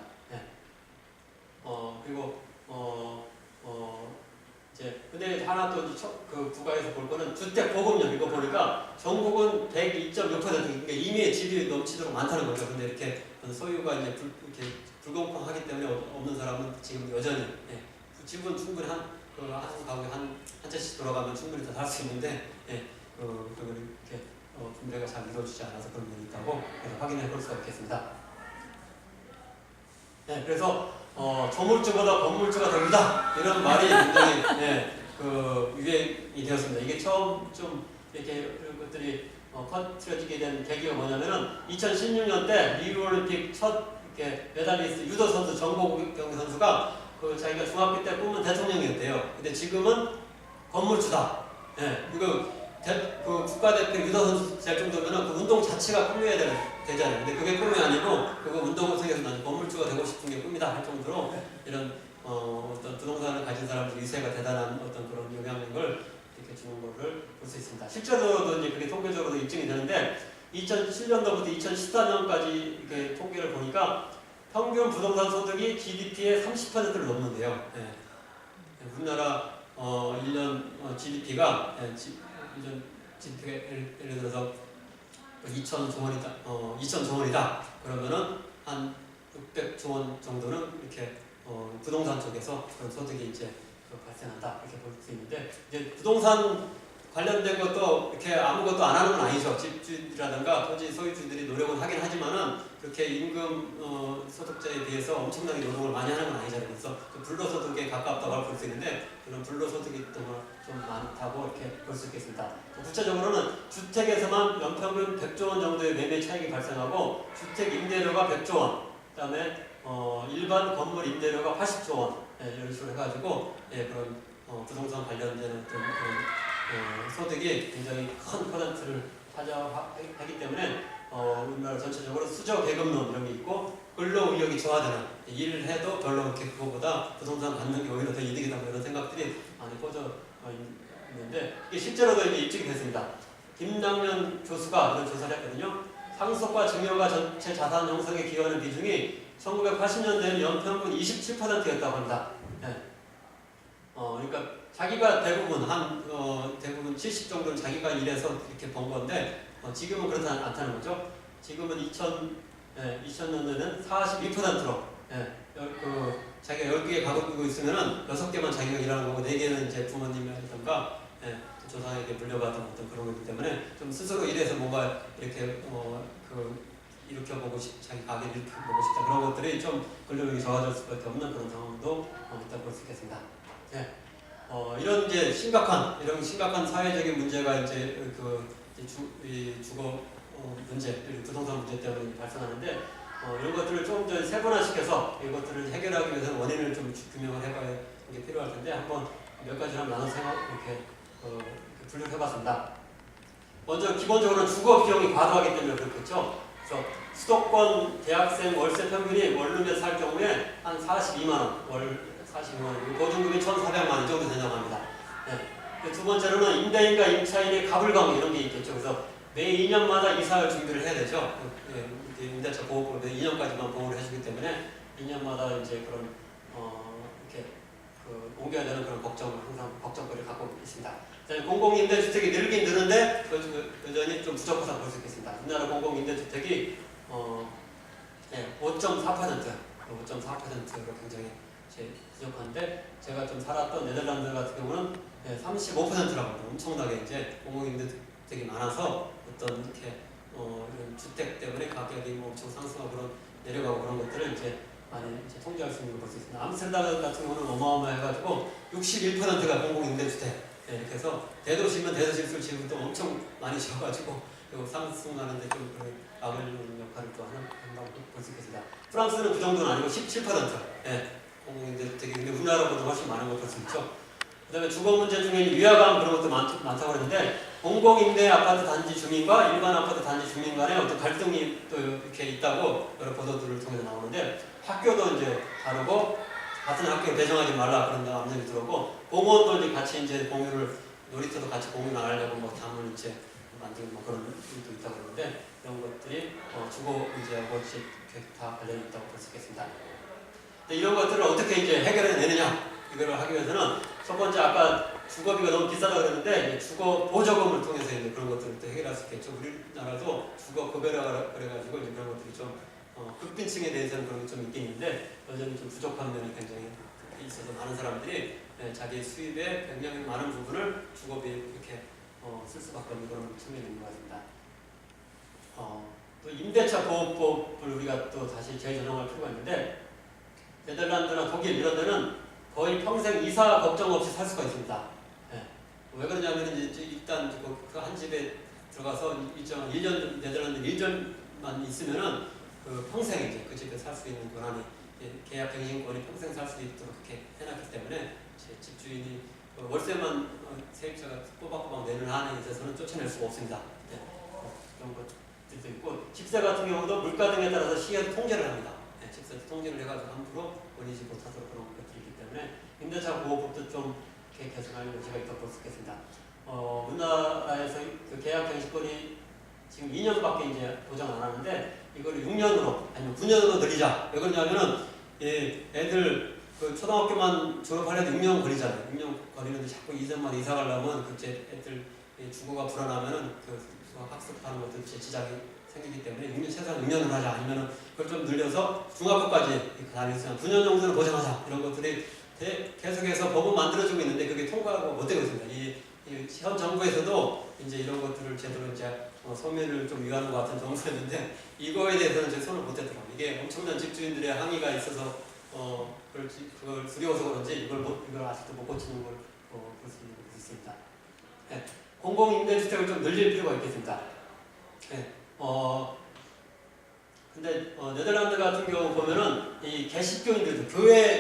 그리고 이제 근데 하나 또 그 부가에서 볼 거는 주택 보급률 이거 보니까 전국은 102.6% 그러니까 이미 집이 넘치도록 많다는 거죠. 근데 이렇게 소유가 이제 이렇게 불공평하기 때문에 없는 사람은 지금 여전히 집은 충분히 한 가구에 한 채씩 돌아가면 충분히 다 살 수 있는데 그걸 이렇게 분배가 잘 이루어지지 않아서 그런 면이 있다고 확인해 볼 수가 있겠습니다. 그래서 조물주보다 건물주가 됩니다. 이런 말이 굉장히 유행이 되었습니다. 이게 처음 좀 이렇게 그런 것들이 퍼뜨려지게 된 계기가 뭐냐면은 2016년 때 리우올림픽 첫 이렇게 메달리스트 유도 선수 정보경 선수가 자기가 중학교 때 꿈은 대통령이었대요. 근데 지금은 건물주다. 이거 그 국가대표 유도 선수 될 정도면은 그 운동 자체가 꿈이어야 되잖아요. 근데 그게 꿈이 아니고 그거 운동을 통해서 나는 건물주가 되고 싶은 게 꿈이다 할 정도로 이런 어떤 부동산을 가진 사람들 위세가 대단한 어떤 그런 영향력을 이렇게 주는 것을 볼 수 있습니다. 실제로도 이제 그게 통계적으로 입증이 되는데 2007년도부터 2014년까지 이렇게 통계를 보니까 평균 부동산 소득이 GDP의 30%를 넘는데요. 우리나라 1년 GDP가 1년 GDP가 예를 들어서 2,000조 원이다. 2,000조 원이다. 그러면은 한 600조 원 정도는 이렇게 부동산 쪽에서 그런 소득이 이제 발생한다 이렇게 볼 수 있는데 이제 부동산 관련된 것도 이렇게 아무것도 안 하는 건 아니죠. 집주인이라든가 토지 소유주들이 노력을 하긴 하지만은 그렇게 임금 소득자에 비해서 엄청나게 노동을 많이 하는 건 아니잖아요. 그래서 불로소득에 가깝다고 볼 수 있는데 그런 불로소득이 좀 많다고 이렇게 볼 수 있겠습니다. 구체적으로는 주택에서만 연평균 100조 원 정도의 매매 차익이 발생하고 주택 임대료가 100조 원, 그다음에 일반 건물 임대료가 80조 원 이런 식으로 해가지고 그런 부동산 관련된 어떤 그런 소득이 굉장히 큰 퍼센트를 차지하기 때문에 우리나라 전체적으로 수저 계급론 이런 게 있고 근로 의욕이 저하되는 일을 해도 별로 그렇게 그거보다 부동산 받는 게 오히려 더 이득이다 뭐 이런 생각들이 많이 퍼져 있는데 이게 실제로도 이제 입증이 됐습니다. 김남년 교수가 이런 조사를 했거든요. 상속과 증여가 전체 자산 형성에 기여하는 비중이 1980년대에는 연평균 27%였다고 합니다. 네. 그러니까 자기가 대부분 대부분 70 정도는 자기가 일해서 이렇게 번 건데 지금은 그렇지 않다는 거죠. 지금은 2000년대는 42%로 자기가 10개 가구고 있으면은 6개만 자기가 일하는 거고 4개는 이제 부모님이라든가 조상에게 물려받은 어떤 그런 거기 때문에 좀 스스로 일해서 뭔가 이렇게 일으켜보고 자기 가게를 일으켜보고 싶다 그런 것들이 좀 근로력이 적어질 수밖에 없는 그런 상황도 있다고 볼 수 있겠습니다. 네. 이런 이런 심각한 사회적인 문제가 이제 주거 문제, 그리고 부동산 문제 때문에 발생하는데 이런 것들을 좀 더 세분화시켜서 이것들을 해결하기 위해서 원인을 좀 규명을 해봐야 게 필요할 텐데 한번 몇 가지를 나눠서 이렇게 분류를 해봤습니다. 먼저 기본적으로 주거 비용이 과도하기 때문에 그렇겠죠. 그래서 수도권 대학생 월세 평균이 원룸에 살 경우에 한 42만 원, 월 42만 원, 보증금이 1,400만 원 정도 된다고 합니다. 네. 두 번째로는 임대인과 임차인의 가불관계 이런 게 있겠죠. 그래서 매 2년마다 이사할 준비를 해야 되죠. 임대차 보호법에 2년까지만 보호를 해주기 때문에 2년마다 이제 그런 이렇게 옮겨야 되는 그런 항상 걱정거리를 갖고 있습니다. 공공임대주택이 늘긴 느는데 여전히 좀 부족하다고 볼 수 있겠습니다. 우리나라 공공임대주택이 5.4%로 굉장히 부족한데 제가 좀 살았던 네덜란드 같은 경우는 35%라고 합니다. 엄청나게 이제 공공임대주택이 많아서 어떤 이렇게 이런 주택 때문에 가격이 엄청 상승하고 그런 내려가고 그런 것들을 이제 많이 통제할 수 있는 걸 볼 수 있습니다. 암스테르담 같은 경우는 어마어마해가지고 61%가 공공임대주택. 이렇게 해서 대도시면 대도시일수록 지금도 엄청 많이 지어가지고 상승하는데 좀 막으려는 역할을 또 한다고 볼 수 있겠습니다. 프랑스는 그 정도는 아니고 17%. 공공임대주택이 근데 우리나라보다 훨씬 많은 걸 볼 수 있죠. 그 다음에 주거 문제 중에 위화감 그런 것도 많다고 그러는데 공공임대 아파트 단지 주민과 일반 아파트 단지 주민 간의 어떤 갈등이 또 이렇게 있다고 여러 보도들을 통해서 나오는데 학교도 이제 다르고 같은 학교에 배정하지 말라 그런 압력이 들어오고 공원도 이제 같이 이제 공유를 놀이터도 같이 공유를 하려고 담을 이제 만들고 그런 일도 있다고 그러는데 이런 것들이 주거 문제하고 이렇게 다 관련이 있다고 볼 수 있겠습니다. 근데 이런 것들을 어떻게 이제 해결해내느냐 이거를 하기 위해서는 첫 번째 아까 주거비가 너무 비싸다 그랬는데 주거 보조금을 통해서 이제 그런 것들을 또 해결할 수 있겠죠. 우리나라도 주거 급여라 그래가지고 이제 그런 것들이 좀 극빈층에 대해서는 그런 게 좀 있긴 있는데 여전히 좀 부족한 면이 굉장히 있어서 많은 사람들이 자기 수입의 굉장히 많은 부분을 주거비에 이렇게 쓸 수밖에 없는 그런 측면이 있는 것 같습니다. 또 임대차 보호법을 우리가 또 다시 재조정할 필요가 있는데 네덜란드나 독일 이런 데는 거의 평생 이사 걱정 없이 살 수가 있습니다. 왜 그러냐면 이제 일단 그 한 집에 들어가서 1년 네덜란드 1년만 있으면은 평생 이제 그 집에 살 수 있는 권한이 계약 갱신권이 평생 살 수 있도록 그렇게 해놨기 때문에 집주인이 월세만 세입자가 꼬박꼬박 내는 한에 있어서는 쫓아낼 수가 없습니다. 그런 것들도 있고 집세 같은 경우도 물가 등에 따라서 시에도 통제를 합니다. 집세 통제를 해가지고 함부로 올리지 못하도록 그런 것들이 있기 때문에 임대차 보호법도 좀 개선할 여지가 있다고 볼 수 있겠습니다. 우리나라에서 그 계약 갱신권이 지금 2년밖에 이제 보장 안 하는데 이걸 6년으로 아니면 9년으로 늘리자. 왜 그러냐면은 애들 그 초등학교만 졸업하려면 6년 걸리잖아요. 6년 걸리는데 자꾸 이전만 이사 가려면 그제 애들 주거가 불안하면은 학습하는 것도 지장이 생기기 때문에 6년 최소한 6년을 하자. 아니면은 그걸 좀 늘려서 중학교까지 다니면 9년 정도는 보장하자. 이런 것들이 계속해서 법은 만들어지고 있는데 그게 통과가 못 되고 있습니다. 현 정부에서도 이제 이런 것들을 제대로 이제 소멸을 좀 위하는 것 같은 정도였는데 이거에 대해서는 이제 손을 못 대더라고요. 이게 엄청난 집주인들의 항의가 있어서 그걸 두려워서 그런지 이걸 아직도 못 고치는 걸 볼 수 있습니다. 공공임대주택을 좀 늘릴 필요가 있겠습니다. 근데 네덜란드 같은 경우 보면은 이 개식교인들도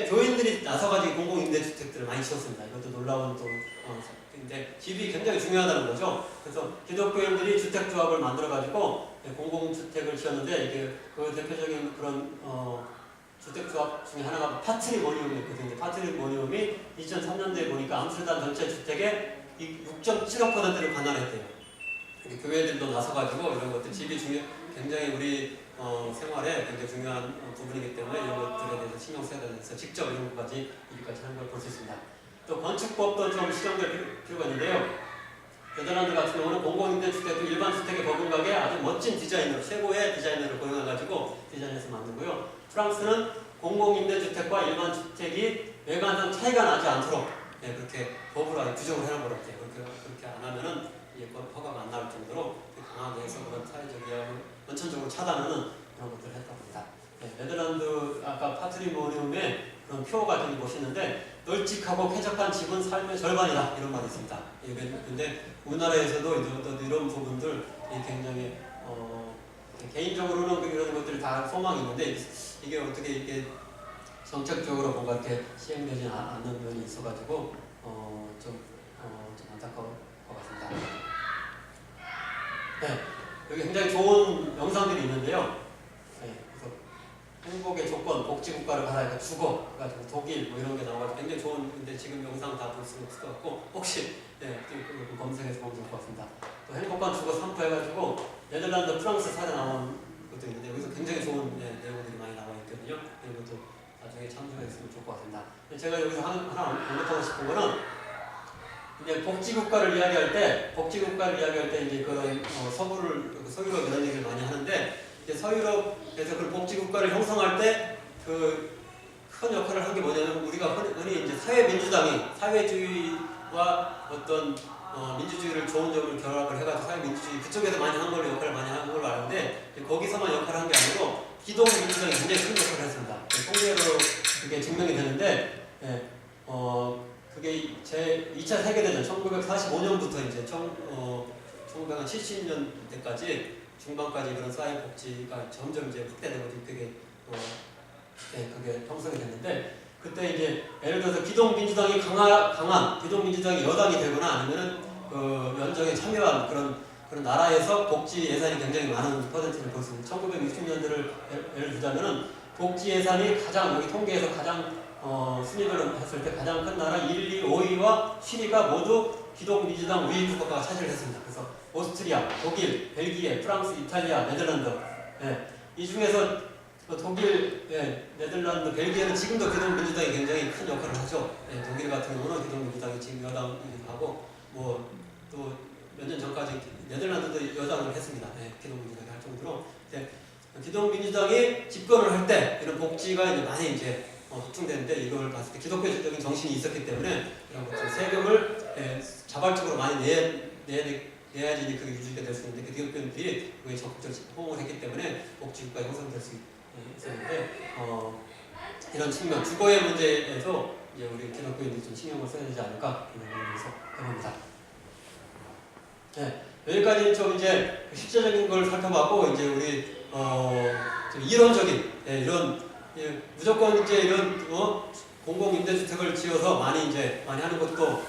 교인들이 나서가지고 공공임대주택들을 많이 지었습니다. 이것도 놀라운 또 근데 집이 굉장히 중요하다는 거죠. 그래서 기독교인들이 주택조합을 만들어가지고 공공주택을 지었는데 이게 그 대표적인 그런 주택조합 중에 하나가 파트리모니움이었거든요. 파트리모니움이 2003년도에 보니까 암스테르담 전체 주택의 6.75%를 관할했대요. 교회들도 나서가지고 이런 것들 집이 굉장히 우리 생활에 굉장히 중요한 부분이기 때문에 이런 것들에 대해서 신경 써야 되면서 직접 이런 것까지 일까지 하는 걸 볼 수 있습니다. 또 건축법도 좀 시정될 필요가 있는데요. 네덜란드 같은 경우는 공공임대주택도 일반 주택에 버금가게 아주 멋진 디자이너로 최고의 디자이너를 고용해가지고 디자인해서 만들고요. 프랑스는 공공임대주택과 일반 주택이 외관상 차이가 나지 않도록 그렇게 법으로 아주 규정을 해놓은 것 같아요. 그렇게 안 하면은 허가가 안 나올 정도로 강하게 해서 그런 사회적 이야기를 원천적으로 차단하는 그런 것들을 했다고 합니다. 네덜란드 아까 파트리모니움의 그런 표가 되게 멋있는데 널찍하고 쾌적한 집은 삶의 절반이다 이런 말이 있습니다. 근데 우리나라에서도 이런 부분들 굉장히 개인적으로는 이런 것들이 다 소망이 있는데 이게 어떻게 이게 정책적으로 뭔가 이렇게 시행되지 않는 면이 있어가지고 좀 안타까운 것 같습니다. 네, 여기 굉장히 좋은 영상들이 있는데요. 그래서 행복의 조건, 복지국가를 바라니까 주거, 그래가지고 독일 뭐 이런 게 나와서 굉장히 좋은데 지금 영상 다 볼 수는 없을 것 같고 혹시 검색해서 보면 좋을 것 같습니다. 또 행복한 주거 3부 해가지고 네덜란드, 프랑스 사례 나온 것도 있는데 여기서 굉장히 좋은 내용들이 많이 나와 있거든요. 이것도 나중에 참조했으면 좋을 것 같습니다. 제가 여기서 하나 언급하고 싶은 거는 이제 복지국가를 이야기할 때 이제 그런 서유럽 이런 얘기를 많이 하는데 이제 서유럽에서 그 복지국가를 형성할 때 그 큰 역할을 한 게 뭐냐면 우리가 흔히 이제 사회주의와 어떤 민주주의를 좋은 점을 결합을 해가지고 사회민주주의 그쪽에서 많이 한 걸로 역할을 많이 한 걸로 아는데 거기서만 역할을 한 게 아니고 기독민주당이 굉장히 큰 역할을 했습니다. 통계로 그게 증명이 되는데 그게 제 2차 세계대전 1945년부터 이제 1970년대까지 중반까지 그런 사회복지가 점점 이제 확대되고 그게 그게 형성이 됐는데 그때 이제 예를 들어서 기독민주당이 강한 기독민주당이 여당이 되거나 아니면은 연정에 참여한 그런 나라에서 복지 예산이 굉장히 많은 퍼센트를 볼 수 있는 1960년대를 예를 들자면은 복지 예산이 가장 여기 통계에서 가장 순위별로 했을 때 가장 큰 나라 1, 2, 5위와 7위가 모두 기독민주당 우위 국가가 차지를 했습니다. 그래서 오스트리아, 독일, 벨기에, 프랑스, 이탈리아, 네덜란드 이 중에서 독일, 네덜란드, 벨기에는 지금도 기독민주당이 굉장히 큰 역할을 하죠. 독일 같은 경우는 기독민주당이 지금 여당이기도 하고 뭐 또 몇 년 전까지 네덜란드도 여당을 했습니다. 기독민주당이 할 정도로 기독민주당이 집권을 할 때 이런 복지가 이제 많이 이제 확충되는데 이걸 봤을 때 기독교적인 정신이 있었기 때문에 이런 것들 세금을 자발적으로 많이 내야지 그게 유지가 될 수 있는데 그 기독교인들이 그게 적극적으로 호응을 했기 때문에 복지국가 형성될 수 있었는데 이런 측면 주거의 문제에서 이제 우리 기독교인들이 좀 신경을 써야 되지 않을까 이런 의미에서 해봅니다. 여기까지 좀 이제 실제적인 걸 살펴봤고 이제 우리 좀 이론적인 이런 무조건 이제 이런 공공임대주택을 지어서 많이 하는 것도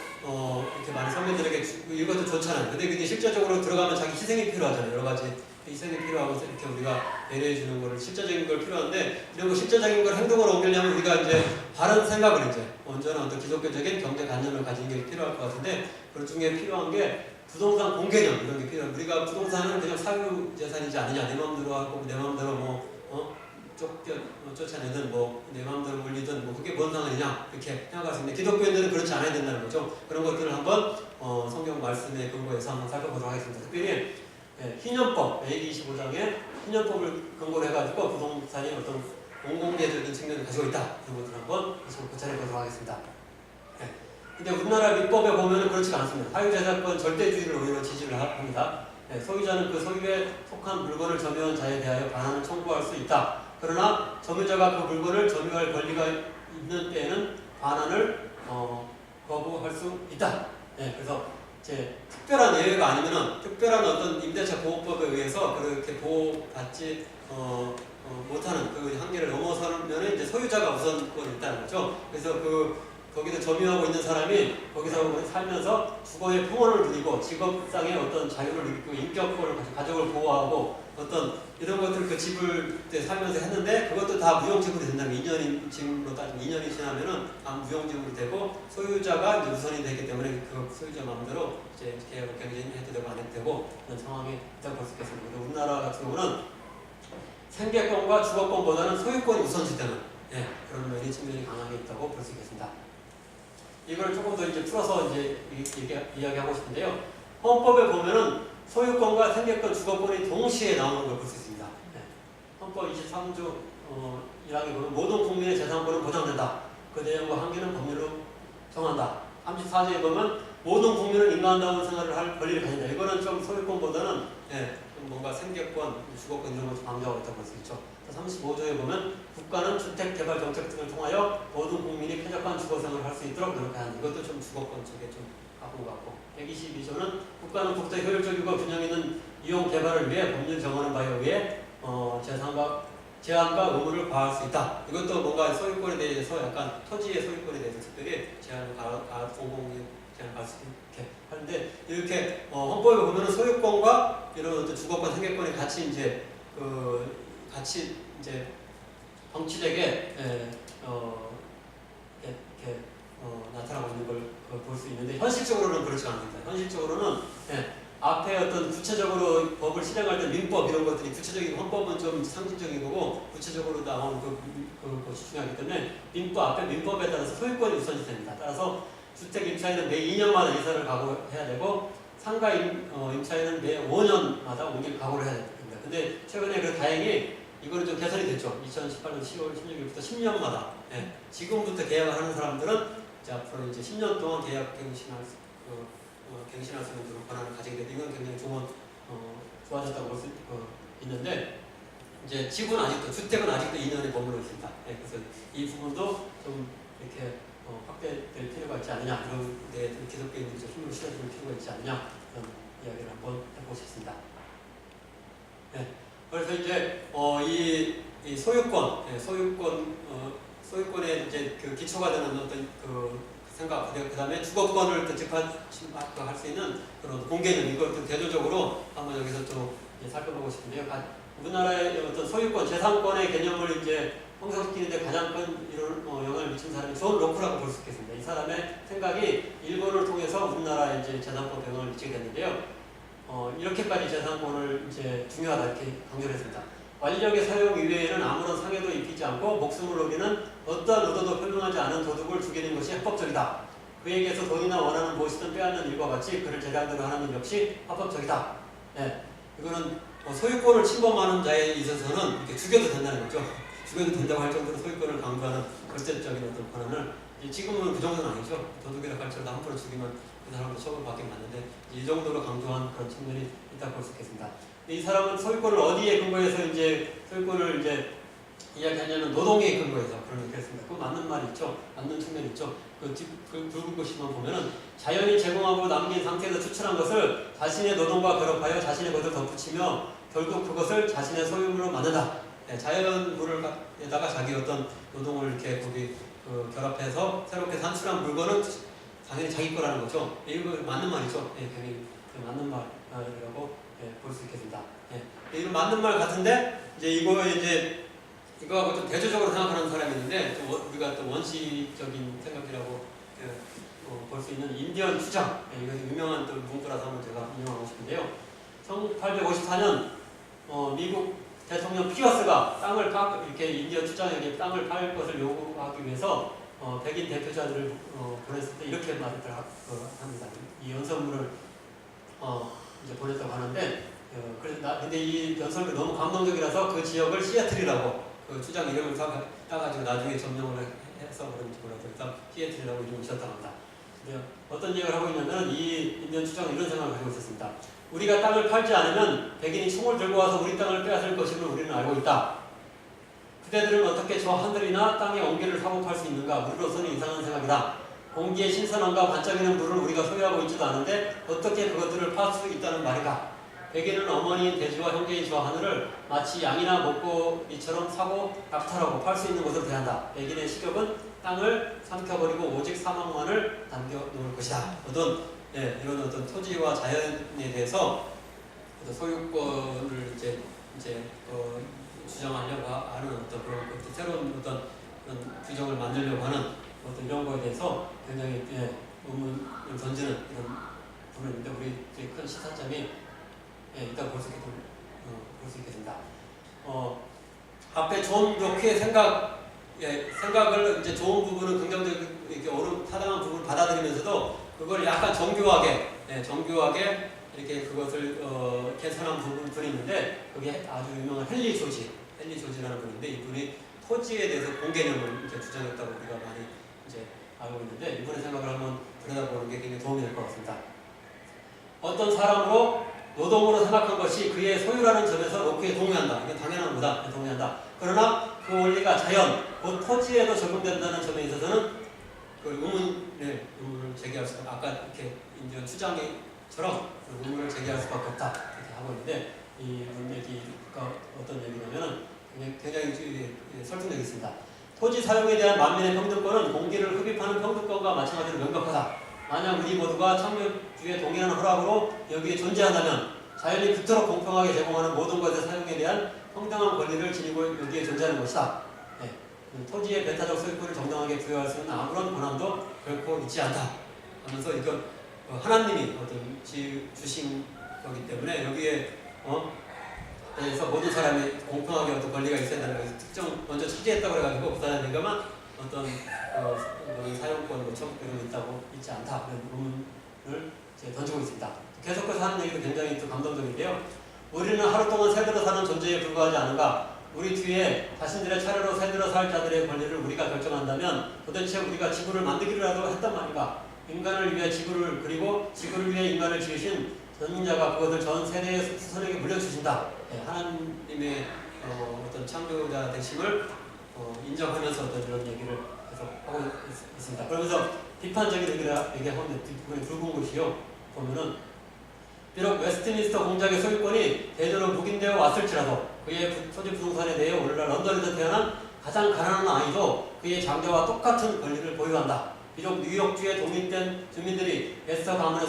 이렇게 많은 선배들에게 이것도 좋잖아요. 근데 그게 실제적으로 들어가면 자기 희생이 필요하잖아요. 여러 가지 희생이 필요하고 이렇게 우리가 배려해 주는 거를 실제적인 걸 필요한데 이런 거 실제적인 걸 행동으로 옮기려면 우리가 이제 바른 생각을 이제 온전한 어떤 기독교적인 경제관념을 가지는 게 필요할 것 같은데 그 중에 필요한 게 부동산 공개념 이런 게 필요해요. 우리가 부동산은 그냥 사유재산이지 않느냐 내 마음대로 하고 내 마음대로 쫓아내든 내 마음대로 올리든 그게 뭔 상관이냐 이렇게 생각할 수 있는데 기독교인들은 그렇지 않아야 된다는 거죠. 그런 것들을 한번 성경 말씀에 근거해서 한번 살펴보도록 하겠습니다. 특별히 희년법 제25장에 희년법을 근거로 해가지고 부동산이 어떤 공공재적인 측면을 가지고 있다 이런 것들을 한번 고찰해 보도록 하겠습니다. 근데 우리나라 민법에 보면 그렇지가 않습니다. 사유재산권 절대주의를 오히려 지지를 합니다. 소유자는 그 소유에 속한 물건을 점유한 자에 대하여 반환을 청구할 수 있다. 그러나 점유자가 그 물건을 점유할 권리가 있는 때에는 반환을 거부할 수 있다. 그래서 특별한 예외가 아니면은 특별한 어떤 임대차 보호법에 의해서 그렇게 보호받지 못하는 그 한계를 넘어서면 이제 소유자가 우선권이 있다는 거죠. 그래서 거기서 점유하고 있는 사람이 거기서 살면서 주거의 풍원을 누리고 직업상의 어떤 자유를 누리고 인격권을 가지고 가족을 보호하고 어떤 이런 것들 그 집을 살면서 했는데 그것도 다 무용지물이 된다면 2년인 지금으로 따지면 2년이 지나면은 다 무용지물이 되고 소유자가 이제 우선이 되기 때문에 그 소유자 마음대로 이제 계약을 갱신해도 되고 안 해도 되고 그런 상황이 있다고 볼 수 있겠습니다. 그리고 우리나라 같은 경우는 생계권과 주거권보다는 소유권이 우선시되는 그런 면이 측면이 강하게 있다고 볼 수 있겠습니다. 이걸 조금 더 이제 풀어서 이제 이야기하고 싶은데요. 헌법에 보면은 소유권과 생계권, 주거권이 동시에 나오는 걸 볼 수 있습니다. 헌법 23조 1항에 보면 모든 국민의 재산권은 보장된다. 그 내용과 한계는 법률로 정한다. 34조에 보면 모든 국민은 인간다운 생활을 할 권리를 가진다. 이거는 좀 소유권보다는 좀 뭔가 생계권, 주거권 이런 것을 강조하고 있다고 볼 수 있죠. 35조에 보면 국가는 주택개발 정책 등을 통하여 모든 국민이 쾌적한 주거생활을 할 수 있도록 노력하는 이것도 좀 주거권 쪽에 좀 갖고 같고 122조는 국가는 국제 효율적이고 균형 있는 이용 개발을 위해 법률 정하는 바에 의해 제한과 의무를 과할 수 있다. 이것도 뭔가 소유권에 대해서 약간 토지의 소유권에 대해서 특별히 제한을 공공의 제한을 갈 수 있게 하는데 이렇게 헌법에 보면은 소유권과 이런 어떤 주거권, 생계권이 같이 이제 같이 이제 정치적에 이렇게 나타나고 있는 걸 볼 수 있는데 현실적으로는 그렇지 않습니다. 현실적으로는 앞에 어떤 구체적으로 법을 실행할 때 민법 이런 것들이 구체적인 헌법은 좀 상징적인 거고 구체적으로 나오는 그것이 중요하기 때문에 앞에 민법에 따라서 소유권이 우선시 됩니다. 따라서 주택 임차인은 매 2년마다 이사를 가구해야 되고 상가 임차인은 매 5년마다 옮길 각오를 해야 됩니다. 근데 최근에 다행히 이거는 좀 개선이 됐죠. 2018년 10월 16일부터 10년마다 지금부터 계약을 하는 사람들은 이제 앞으로 이제 10년 동안 계약 갱신할 수 있는 그런 권한을 가지게 되고 이건 굉장히 좋아졌다고 볼 수 있는데 이제 집은 아직도 주택은 아직도 2년에 머물러 있습니다. 그래서 이 부분도 좀 이렇게 확대될 필요가 있지 않느냐 이런 데 기독교인들이 좀 힘을 실어줄 필요가 있지 않느냐 그런 이야기를 한번 해보고 싶습니다. 그래서 이제 이 소유권의 이제 그 기초가 되는 어떤 생각, 그 다음에 주거권을 할 수 있는 그런 공개는 이걸 좀 대조적으로 한번 여기서 좀 살펴보고 싶은데요. 우리나라의 어떤 소유권, 재산권의 개념을 이제 형성시키는데 가장 큰 영향을 미친 사람이 존 로크라고 볼 수 있겠습니다. 이 사람의 생각이 일본을 통해서 우리나라에 이제 재산권 영향을 미치게 됐는데요. 이렇게까지 재산권을 이제 중요하다 이렇게 강조를 했습니다. 완력의 사용 이외에는 아무런 상해도 입히지 않고 목숨을 노리는 어떠한 의도도 표명하지 않은 도둑을 죽이는 것이 합법적이다. 그에게서 돈이나 원하는 무엇이든 빼앗는 일과 같이 그를 재량대로 하는 일 역시 합법적이다. 이거는 소유권을 침범하는 자에 있어서는 이렇게 죽여도 된다는 거죠. 죽여도 된다고 할 정도로 소유권을 강조하는 절대적인 어떤 권한을 지금은 그 정도는 아니죠. 도둑이라 할지라도 함부로 죽이면 그 사람으로 처벌받긴 맞는데 이 정도로 강조한 그런 측면이 있다고 볼 수 있겠습니다. 이 사람은 소유권을 어디에 근거해서 이제 소유권을 이제 이야기하냐면 노동에 근거해서 그런 얘기를 했습니다. 그거 맞는 말이 있죠. 맞는 측면이 있죠. 그 붉은 글씨만 보면은 자연이 제공하고 남긴 상태에서 추출한 것을 자신의 노동과 결합하여 자신의 것을 덧붙이며 결국 그것을 자신의 소유물로 만든다. 자연물에다가 자기 어떤 노동을 이렇게 거기 결합해서 새롭게 산출한 물건은 당연히 자기 거라는 거죠. 이거 맞는 말이죠. 굉장히 맞는 말이라고 볼 수 있겠습니다. 이거 맞는 말 같은데 이제 이거하고 좀 대조적으로 생각하는 사람이 있는데 우리가 또 원시적인 생각이라고 볼 수 있는 인디언 투정 이거 유명한 또 문구라서 한번 제가 인용하고 싶은데요. 1854년 미국 대통령 피어스가 이렇게 인디언 투정에게 땅을 팔 것을 요구하기 위해서 백인 대표자들을 보냈을 때 이렇게 말을 합니다. 이 연설문을 이제 보냈다고 하는데 근데 이 연설문이 너무 감동적이라서 그 지역을 시애틀이라고 그 주장 이름을 따가지고 나중에 점령을 해서 그런지 몰라도 일단 시애틀이라고 이름을 지었다고 합니다. 어떤 얘기를 하고 있냐면 이 인디언 추장은 이런 생각을 가지고 있었습니다. 우리가 땅을 팔지 않으면 백인이 총을 들고 와서 우리 땅을 빼앗을 것임을 우리는 알고 있다. 그대들은 어떻게 저 하늘이나 땅의 온기를 사고 팔 수 있는가? 우리로서는 이상한 생각이다. 공기의 신선함과 반짝이는 물을 우리가 소유하고 있지도 않은데 어떻게 그것들을 팔 수 있다는 말인가? 백인은 어머니인 대지와 형제인 저와 하늘을 마치 양이나 먹고이처럼 사고 약탈하고 팔 수 있는 것으로 대한다. 백인의 식욕은 땅을 삼켜버리고 오직 사망만을 남겨놓을 것이다. 어떤 이런 어떤 토지와 자연에 대해서 어떤 소유권을 이제 주장하려고 하는 어떤 그런 새로운 어떤 그런 규정을 만들려고 하는 어떤 이런 거에 대해서 굉장히 의문을 던지는 이런 부분인데 우리 큰 시사점이 일단 볼 수 있게 된다. 앞에 존 로크의 생각을 이제 좋은 부분은 긍정적이고 이렇게 옳은 타당한 부분을 받아들이면서도 그걸 약간 정교하게 이렇게 그것을 개선한 분이 있는데 그게 아주 유명한 헨리 조지라는 분인데 이분이 토지에 대해서 공개념을 이렇게 주장했다고 우리가 많이 이제 알고 있는데 이분의 생각을 한번 들여다보는 게 굉장히 도움이 될 것 같습니다. 어떤 사람으로 노동으로 생각한 것이 그의 소유라는 점에서 로크에 동의한다. 이게 당연한 거다. 동의한다. 그러나 그 원리가 자연, 곧 토지에도 적용된다는 점에 있어서는 그 의문을 제기할 수가 아까 이렇게 인디언 추장처럼 의문을 제기할 수밖에 없다. 이렇게 하고 있는데 이 얘기가 어떤 얘기냐면은 굉장히 설득력이 있습니다. 토지 사용에 대한 만민의 평등권은 공기를 흡입하는 평등권과 마찬가지로 명백하다. 만약 우리 모두가 창조주의 동일한 허락으로 여기에 존재한다면 자연이 그토록 공평하게 제공하는 모든 것의 사용에 대한 평등한 권리를 지니고 여기에 존재하는 것이다. 토지의 배타적 소유권을 정당하게 부여할 수 있는 아무런 권한도 결코 있지 않다. 하면서 이건 하나님이 어떤 주신 거기 때문에 여기에 그래서 모든 사람이 공평하게 어떤 권리가 있어야 된다는 것을 특정 먼저 차지했다고 해가지고 그 사람에게만 어떤 사용권, 처분권이 있지 않다. 그런 의문을 던지고 있습니다. 계속해서 하는 얘기도 굉장히 또 감동적인데요. 우리는 하루 동안 새들어 사는 존재에 불과하지 않은가? 우리 뒤에 자신들의 차례로 새들어 살 자들의 권리를 우리가 결정한다면 도대체 우리가 지구를 만들기라도 했단 말인가? 인간을 위해 지구를 그리고 지구를 위해 인간을 지으신 전인자가 그것을 전 세대의 후손에게 물려주신다. 하나님의 어떤 창조자 되심을 인정하면서 어떤 이런 얘기를 계속 하고 있습니다. 그러면서 비판적인 얘기하는데 뒷부분에 붉은 곳이요. 보면은 비록 웨스트민스터 공작의 소유권이 대대로 묵인되어 왔을지라도 그의 토지 부동산에 대해 오늘날 런던에서 태어난 가장 가난한 아이도 그의 장자와 똑같은 권리를 보유한다. 비록 뉴욕주에 독립된 주민들이 에스터 가문의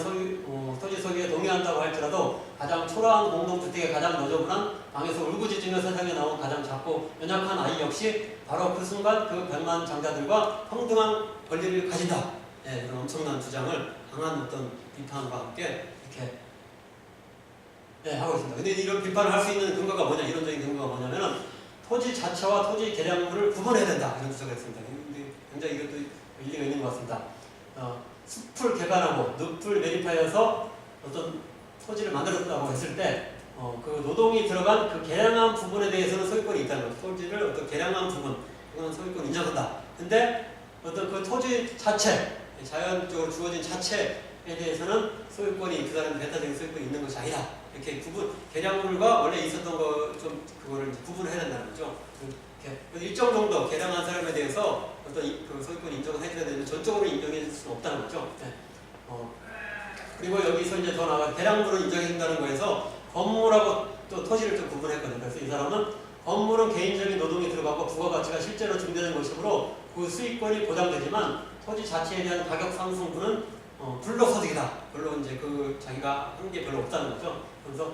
토지 소유에 동의한다고 할지라도 가장 초라한 공동주택의 가장 너저분한 방에서 울부짖으며 세상에 나온 가장 작고 연약한 아이 역시 바로 그 순간 그 100만 장자들과 평등한 권리를 가진다. 그런 엄청난 주장을 강한 어떤 비판과 함께 이렇게 하고 있습니다. 근데 이런 비판을 할 수 있는 근거가 뭐냐, 이론적인 근거가 뭐냐면은 토지 자체와 토지 개량물을 구분해야 된다. 이런 주장을 했습니다. 근데 굉장히 이것도 일리가 있는 것 같습니다. 숲을 개발하고 늪을 매립하여서 어떤 토지를 만들었다고 했을 때 그 노동이 들어간 그 개량한 부분에 대해서는 소유권이 있다는 거죠. 토지를 어떤 개량한 부분, 그건 소유권 인정한다. 근데 어떤 그 토지 자체, 자연적으로 주어진 자체에 대해서는 소유권이 그 사람 배타적인 소유권이 있는 것이 아니다. 이렇게 개량물과 원래 있었던 거 좀 그거를 구분해야 된다는 거죠. 일정 정도 개량한 사람에 대해서 어떤 그 소유권 인정을 해줘야 되는데 전적으로 인정해 줄 수는 없다는 거죠. 그리고 여기서 이제 더 나아가 개량물을 인정해 준다는 거에서 건물하고 또 토지를 좀 구분했거든요. 그래서 이 사람은 건물은 개인적인 노동이 들어가고 부가가치가 실제로 증대되는 것이므로 그 수익권이 보장되지만 토지 자체에 대한 가격 상승분은 불로소득이다. 별로 이제 그 자기가 한 게 별로 없다는 거죠. 그래서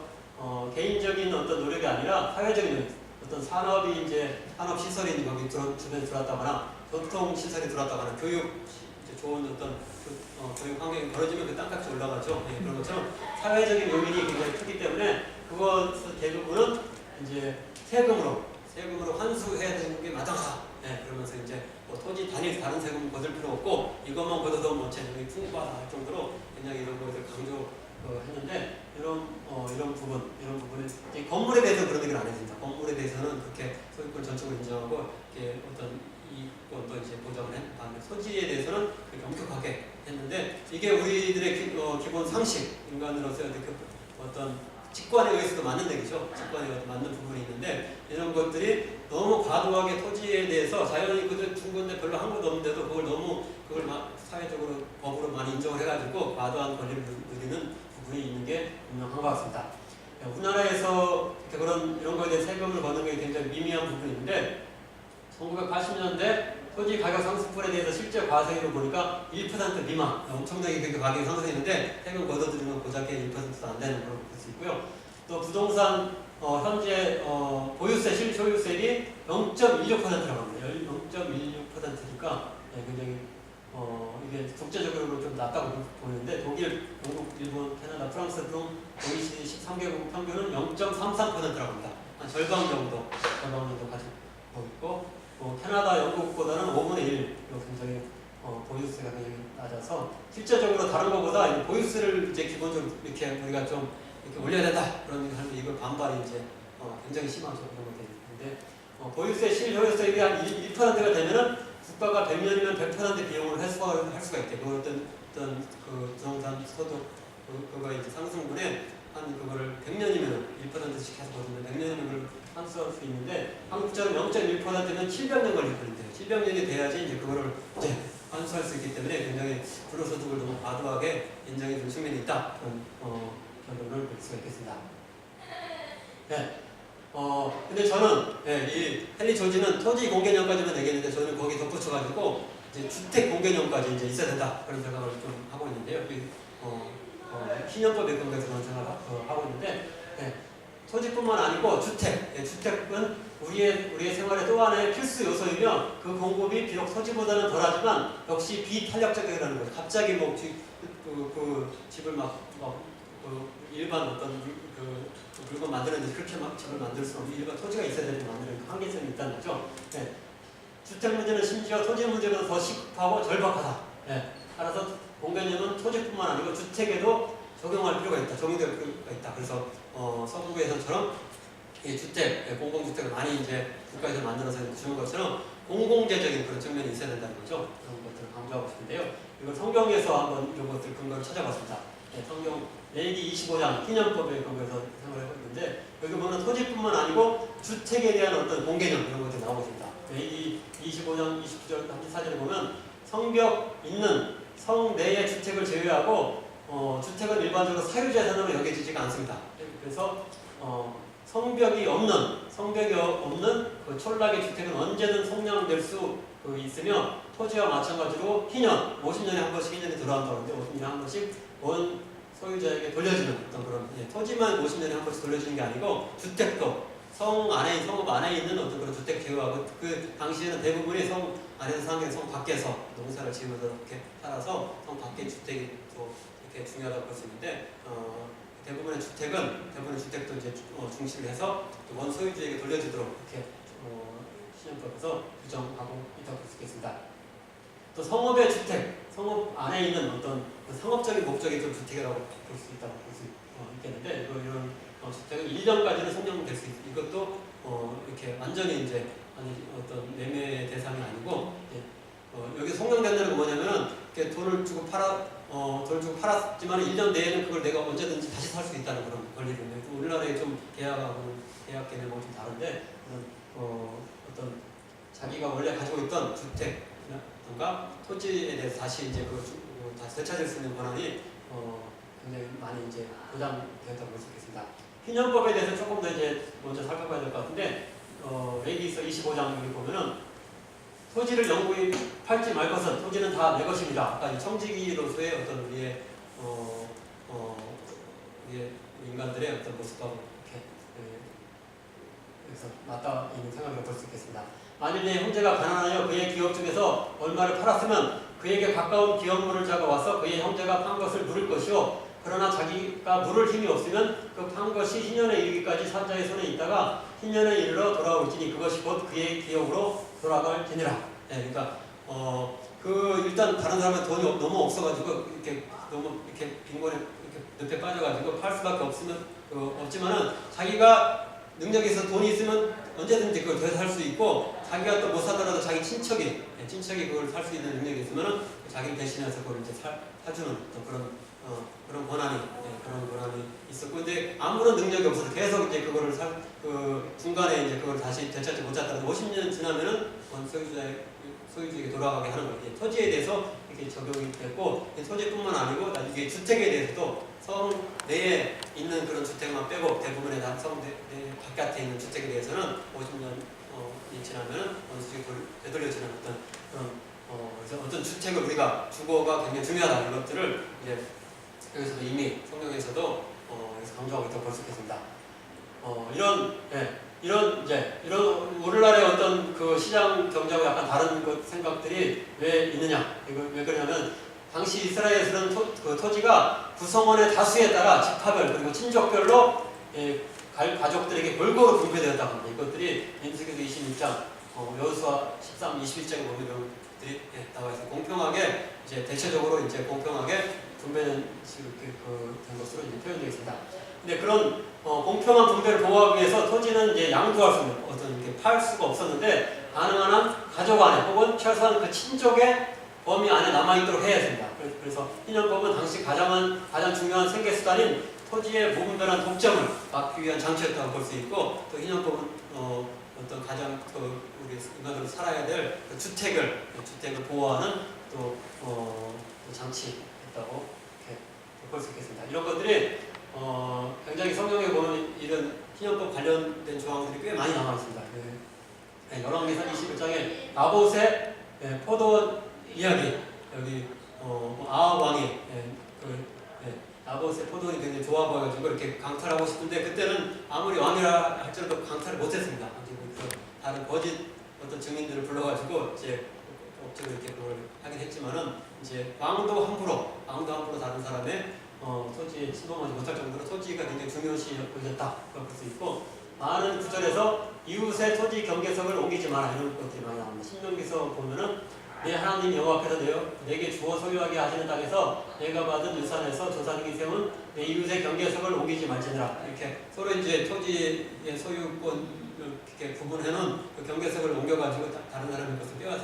개인적인 어떤 노력이 아니라 사회적인 노력, 어떤 산업이 이제 산업 시설이 거기 주변에 들어왔다거나 교통 시설이 들어왔다거나 교육 이제 좋은 어떤 교육 환경이 벌어지면 그 땅값이 올라가죠. 그런 것처럼 사회적인 요인이 굉장히 크기 때문에 그것 대부분은 이제 세금으로 환수해야 되는 게 마땅하다. 그러면서 이제 토지 단위 다른 세금 거둘 필요 없고 이것만 걷어도 뭐 재능이 풍부하다 할 정도로 굉장히 이런 것을 강조했는데 이런 부분은 건물에 대해서 그런 얘기를 안 해줍니다. 건물에 대해서는 그렇게 소유권 전적으로 인정하고 이렇게 어떤 이권도 이제 보장을 한 다음에 토지에 대해서는 그렇게 엄격하게 했는데 이게 우리들의 기본 상식, 인간으로서 어떤 직관에 의해서도 맞는 얘기죠. 직관에 맞는 부분이 있는데 이런 것들이 너무 과도하게 토지에 대해서 자연이 그들 준 건데 별로 한 것도 없는데도 그걸 사회적으로 법으로 많이 인정을 해가지고 과도한 권리를 누리는 부분이 있는 게 분명한 것 같습니다. 우리나라에서 이런 거에 대해 세금을 거는 게 굉장히 미미한 부분인데 1980년대 토지 가격 상승분에 대해서 실제 과세율을 보니까 1% 미만, 엄청나게 그 가격이 상승했는데 세금 걷어들이는 건 고작 1%도 안 되는 걸로 볼 수 있고요. 또 부동산 현재 보유세, 실소유세율이 0.16%라고 합니다. 0.16%니까 굉장히 이게 국제적으로 좀 낮다고 보이는데 독일, 영국, 일본, 캐나다, 프랑스 등 OECD 13개국 평균은 0.33%라고 합니다. 한 절반 정도 가지고 있고 캐나다, 영국보다는 5분의 1 굉장히 보유세가 굉장히 낮아서 실제적으로 다른 것보다 보유세를 이제 기본적으로 이렇게 우리가 좀 이렇게 올려야 된다 그런 얘기 하는데 이걸 반발이 이제 굉장히 심하죠. 그런 것들이 있는데 보유세, 실효세율이 한 1%가 되면은 국가가 100년이면 100% 비용을 할 수가 있대. 그 어떤 그 부동산 소득 그거 이제 상승분에 한 그거를 100년이면 1%씩 계속 거두면 100년이면 환수할 수 있는데 한국처럼 0.1%면 700년 걸릴 거인데요. 700년이 돼야지 이제 그거를 이제 환수할 수 있기 때문에 굉장히 불로소득을 너무 과도하게 인정해 준 측면이 있다. 그런 결론을 볼 수가 있겠습니다. 네. 근데 저는 이 헨리 조지는 토지 공개념까지만 얘기했는데 저는 거기 덧붙여가지고 이제 주택 공개념까지 이제 있어야 된다 그런 생각을 좀 하고 있는데요. 신현법에 근거해서 그런 생각을 하고 있는데 토지뿐만 아니고 주택은 우리의 생활의 또 하나의 필수 요소이며 그 공급이 비록 토지보다는 덜하지만 역시 비탄력적이라는 거죠. 갑자기 뭐 그 집을 일반 어떤 물건 만드는데 그렇게 막 집을 만들 수 없는 일반 토지가 있어야 되는 만드는 한계성이 있다는 거죠. 주택 문제는 심지어 토지 문제보다 더 시급하고 절박하다. 따라서 공개념은 토지뿐만 아니고 주택에도 적용할 필요가 있다. 적용될 필요가 있다. 그래서 서구에서처럼 이 주택, 공공주택을 많이 이제 국가에서 만들어서 주는 것처럼 공공재적인 그런 측면이 있어야 된다는 거죠. 그런 것들을 강조하고 싶은데요. 이걸 성경에서 한번 이런 것들 근거를 찾아봤습니다. 성경 레위기 25장 희년법에 근거해서 생각을 해봤는데 여기 보면 토지뿐만 아니고 주택에 대한 어떤 공개념 이런 것들이 나오고 있습니다. 레위기 25장 29절 34절에 보면 성벽 있는 성 내의 주택을 제외하고 주택은 일반적으로 사유재산으로 여겨지지가 않습니다. 그래서 성벽이 없는 그 촌락의 주택은 언제든 성량될 수 있으며 토지와 마찬가지로 희년 50년에 한 번씩 희년이 들어간다고 하는데 50년에 한 번씩 원 소유자에게 돌려주는 어떤 그런 토지만 50년에 한 번씩 돌려주는 게 아니고 주택도 성읍 안에 있는 어떤 그런 주택 제외하고 그 당시에는 대부분이 성 안에서 사는 성 밖에서 농사를 지으면서 이렇게 살아서 성 밖의 주택이 또 이렇게 중요하다고 볼 수 있는데 대부분의 주택도 이제 중시를 해서 원 소유주에게 돌려주도록 이렇게 시행법에서 규정하고 있다고 볼 수 있겠습니다. 또 성읍의 주택, 성읍 안에 있는 어떤 상업적인 목적의 좀 주택이라고 볼 수 있다고 볼 수 있겠는데 이런 주택은 1년까지는 성령될 수 있고 이것도 이렇게 완전히 이제 어떤 매매 대상이 아니고 여기 성령된다는 건 뭐냐면은 돈을 주고 팔았지만 1년 내에는 그걸 내가 언제든지 다시 살 수 있다는 그런 권리를 우리나라에 좀 계약하고 계약 개념하고 좀 다른데 어떤 자기가 원래 가지고 있던 주택이라든가 토지에 대해서 다시 이제 다시 되찾을 수 있는 권한이 굉장히 많이 이제 보장되었다고 볼 수 있겠습니다. 희년법에 대해서 조금 더 이제 먼저 살펴봐야 될 것 같은데 레위기서 25장 여기 보면은 토지를 영구히 팔지 말 것은 토지는 다 내 것입니다. 아까 청지기로서의 어떤 우리의 인간들의 어떤 모습하고 이렇게 여기서 맞닿아 있는 생각을 볼 수 있겠습니다. 만일 내 형제가 가난하여 그의 기업 중에서 얼마를 팔았으면 그에게 가까운 기업물을 자가 와서 그의 형제가 판 것을 물을 것이요 그러나 자기가 물을 힘이 없으면 그 판 것이 희년에 이르기까지 산자의 손에 있다가 희년에 이르러 돌아올지니 그것이 곧 그의 기업으로 돌아갈지니라. 그러니까 일단 다른 사람은 돈이 너무 없어가지고 이렇게 너무 이렇게 빈곤에 이렇게 늪에 빠져가지고 팔 수밖에 없지만은 자기가 능력이 있어 돈이 있으면 언제든지 그걸 되살 수 있고 자기가 또 못 사더라도 자기 친척이 그걸 살 수 있는 능력이 있으면은 자기를 대신해서 그걸 이제 사주는 그런 권한이 있었고 근데 아무런 능력이 없어서 계속 이제 그거를 중간에 이제 그걸 다시 되찾지 못했다가 50년 지나면은 소유주에게 돌아가게 하는 거예요. 토지에 대해서 이렇게 적용이 됐고 토지뿐만 아니고 이게 주택에 대해서도 성 내에 있는 그런 주택만 빼고 빼고 대부분의 성대 바깥에 있는 주택에 대해서는 50년 지나면 원수익이 되돌려지는 어떤 주택을 우리가 주거가 굉장히 중요하다 이런 것들을 이제 여기서도 이미 성경에서도 여기서 강조하고 있다고 볼 수 있겠습니다. 이런 오늘날의 어떤 그 시장 경제하고 약간 다른 그 생각들이 왜 있느냐? 왜 그러냐면 당시 이스라엘에서는 토지가 구성원의 다수에 따라 집합별 그리고 친족별로 가족들에게 골고루 분배되었다고 합니다. 이것들이 민수기서 26장, 여호수아 13, 21장에 보면 이런 것들이 나와 있어요. 공평하게 이제 대체적으로 이제 공평하게 분배된 된 것으로 이제 표현되어 있습니다. 근데 그런 공평한 분배를 보호하기 위해서 토지는 이제 양도할 수 있는 이렇게 팔 수가 없었는데 가능한 한 가족 안에 혹은 최소한 그 친족의 범위 안에 남아있도록 해야 됩니다. 그래서 희년법은 당시 가장 중요한 생계수단인 토지의 무분별한 독점을 막기 위한 장치였다고 볼 수 있고, 또 희년법은 어떤 가장 우리 인간으로 살아야 될 주택을 보호하는 또 장치였다고 이렇게 볼 수 있겠습니다. 이런 것들이 굉장히 성경에 보면 이런 희년법 관련된 조항들이 꽤 많이 나와 있습니다. 열왕기상 21장에 나봇의 포도 이야기, 여기 아합 왕이 나봇의 포도원이 굉장히 좋아 보여가지고 이렇게 강탈하고 싶은데 그때는 아무리 왕이라 할지라도 강탈을 못했습니다. 다른 거짓 어떤 증인들을 불러가지고 이제 법적으로 이렇게 그걸 하긴 했지만은 이제 왕도 함부로 다른 사람의 토지에 침범하지 못할 정도로 토지가 굉장히 중요시 여겨졌다 볼 수 있고, 많은 구절에서 이웃의 토지 경계석을 옮기지 마라 이런 것들이 많이 나옵니다. 신명기서 보면은 내 하나님 여호와께서 내게 주어 소유하게 하시는 땅에서 내가 받은 유산에서 조상이 세운 내 이웃의 경계석을 옮기지 말지니라. 이렇게 서로 이제 토지의 소유권을 이렇게 구분해놓은 그 경계석을 옮겨가지고 다른 사람의 것을 빼앗아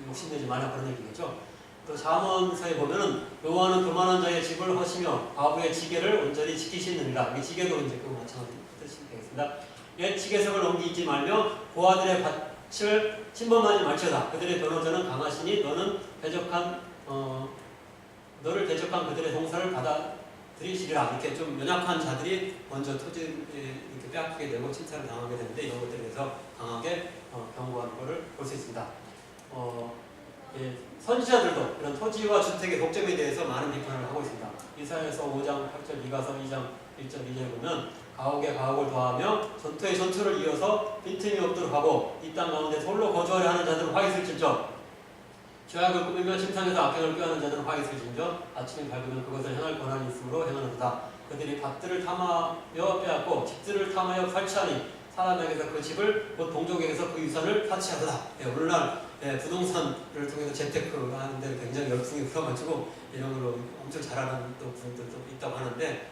욕심내지 마라 그런 얘기겠죠. 또 잠언서에 보면은 여호와는 교만한 자의 집을 허시며 과부의 지게를 온전히 지키시느니라. 이 지게도 이제 그 마찬가지 뜻이 되겠습니다. 옛 지게석을 옮기지 말며 고아들의 밭을 침범하지 말지어다. 그들의 변호자는 강하시니 너를 대적한 그들의 동사를 받아들이시리라. 이렇게 좀 연약한 자들이 먼저 토지를 이렇게 빼앗기게 되고 침탈을 당하게 되는데 이런 것들에 대해서 강하게 경고하는 것을 볼 수 있습니다. 선지자들도 이런 토지와 주택의 독점에 대해서 많은 비판을 하고 있습니다. 이사야서 5장 8절, 미가서 2장 1절, 2절에 보면 가옥에 가옥을 더하며 전투에 전투를 이어서 빈틈이 없도록 하고 이 땅 가운데 홀로 거주하려 하는 자들은 화 있을진저, 죄악을 꾸미며 침상에서 악행을 꾀하는 자들은 화 있을진저 아침이 밝으면 그것을 행할 권한이 있으므로 행하는도다. 그들이 밭들을 탐하여 빼앗고 집들을 탐하여 살취하니 사람에게서 그 집을 곧 동족에게서 그 유산을 사치하도다. 오늘날 부동산을 통해서 재테크를 하는데 굉장히 열풍이 불어가지고 이런 걸로 엄청 잘하는 또 분들도 있다고 하는데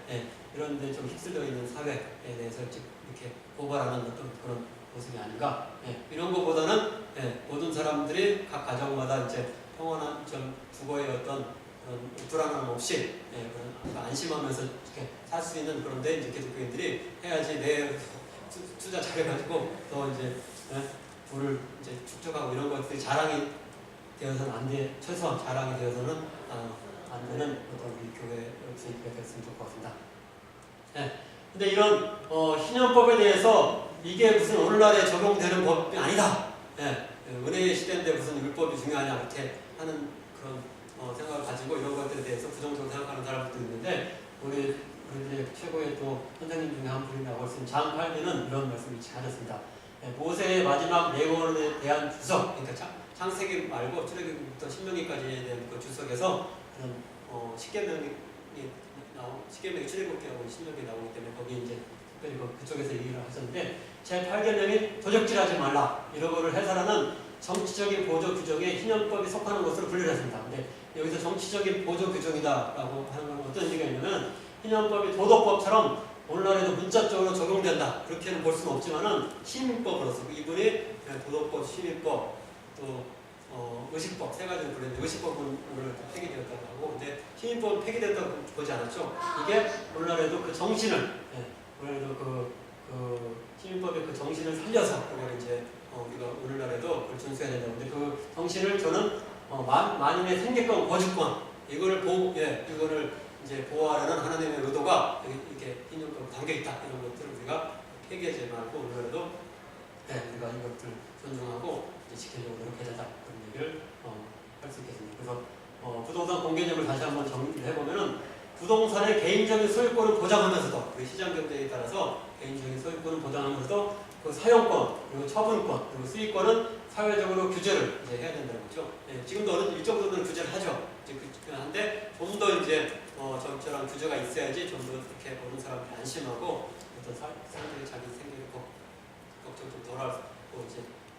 이런 데 좀 휩쓸려 있는 사회에 대해서 이렇게 고발하는 어떤 그런 모습이 아닌가. 이런 것보다는 모든 사람들이 각 가정마다 이제 평온한 주거의 어떤 그런 불안함 없이 그런 안심하면서 이렇게 살 수 있는 그런데 이제 기독교인들이 해야지 내 투자 잘해가지고 더 이제 부를 이제 축적하고 이런 것들이 자랑이 되어서는 안 돼, 최소한 자랑이 되어서는 안 되는 어떤 우리 교회 분위기가 됐으면 좋을 것 같습니다. 근데 이런 희년법에 대해서 이게 무슨 오늘날에 적용되는 법이 아니다. 은혜의 시대인데 무슨 율법이 중요하냐 이렇게 하는 그런 생각을 가지고 이런 것들에 대해서 부정적으로 생각하는 사람들도 있는데 우리들의 최고의 또 선생님 중에 한 분이라고 할 수 있는 장 팔미는 이런 말씀을 하셨습니다. 모세의 마지막 예언에 대한 주석, 그러니까 창세기 말고 출애굽부터 신명기까지에 대한 그 주석에서 그런 십계명이 출애굽기하고 신명기 나오기 때문에 거기 이제 특별히 그쪽에서 얘기를 하셨는데 제8계명이 도적질하지 말라 이런 거를 해설하는 정치적인 보조 규정에 희년법이 속하는 것으로 분류를 했습니다. 근데 여기서 정치적인 보조 규정이다라고 하는 건 어떤 얘기가 있냐면 희년법이 도덕법처럼 오늘날에도 문자적으로 적용된다 그렇게는 볼 수는 없지만은 시민법으로서 이분이 도덕법, 시민법 또 의식법 세 가지를 불렀는데 의식법은 오늘 폐기되었다고 하고 근데 시민법은 폐기됐다고 보지 않았죠. 이게 오늘날에도 그 정신을 오늘날에도 그 시민법의 그 정신을 살려서 그걸 이제 우리가 오늘날에도 그걸 준수해야 된다고. 근데 그 정신을 저는 만인의 생계권, 거주권 이거를 이제 보호하려는 하나님의 의도가 이렇게 인연과 담겨 있다 이런 것들을 우리가 폐기하지 말고 오늘도 우리가 이것들 존중하고 지키려고 노력해야 된다 그런 얘기를 할 수 있겠습니다. 그래서 부동산 공개념을 다시 한번 정리를 해보면은 부동산의 개인적인 소유권을 보장하면서도 우리 시장 경제에 따라서 개인적인 소유권을 보장하면서도 그 사용권 그리고 처분권 그리고 수익권은 사회적으로 규제를 이제 해야 된다는 거죠. 지금도 어느 일정 정도는 규제를 하죠. 이제 한데 좀 더 이제 적절한 규제가 있어야지 좀 더 이렇게 보는 사람들이 안심하고 어떤 사람들이 자기 생계를 걱정 좀 덜하고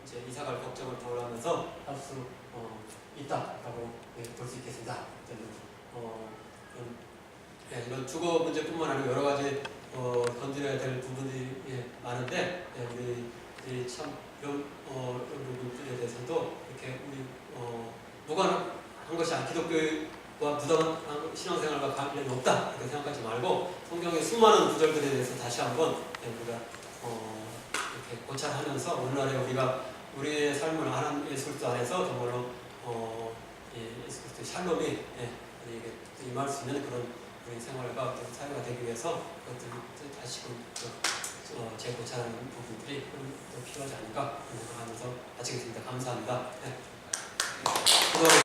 이제 이사갈 걱정을 덜하면서 할 수 있다라고 볼 수 있겠습니다. 이런 주거 문제뿐만 아니라 여러 가지 건드려야 될 부분들이 많은데 우리 참 이런 부분들에 대해서도 이렇게 우리 무관한 것이 기독교와 무당한 신앙생활과 관련이 없다 이렇게 생각하지 말고 성경의 수많은 구절들에 대해서 다시 한번 우리가 이렇게 고찰하면서 오늘날에 우리가 우리의 삶을 하나님 예수 그리스도 안에서 정말로 예수 그리스도의 샬롬이 우리에게 임할 수 있는 그런 우리 생활과 어떤 사회가 되기 위해서 그것들을 다시금 재고찰하는 부분들이 또 필요하지 않을까 생각하면서 마치겠습니다. 감사합니다.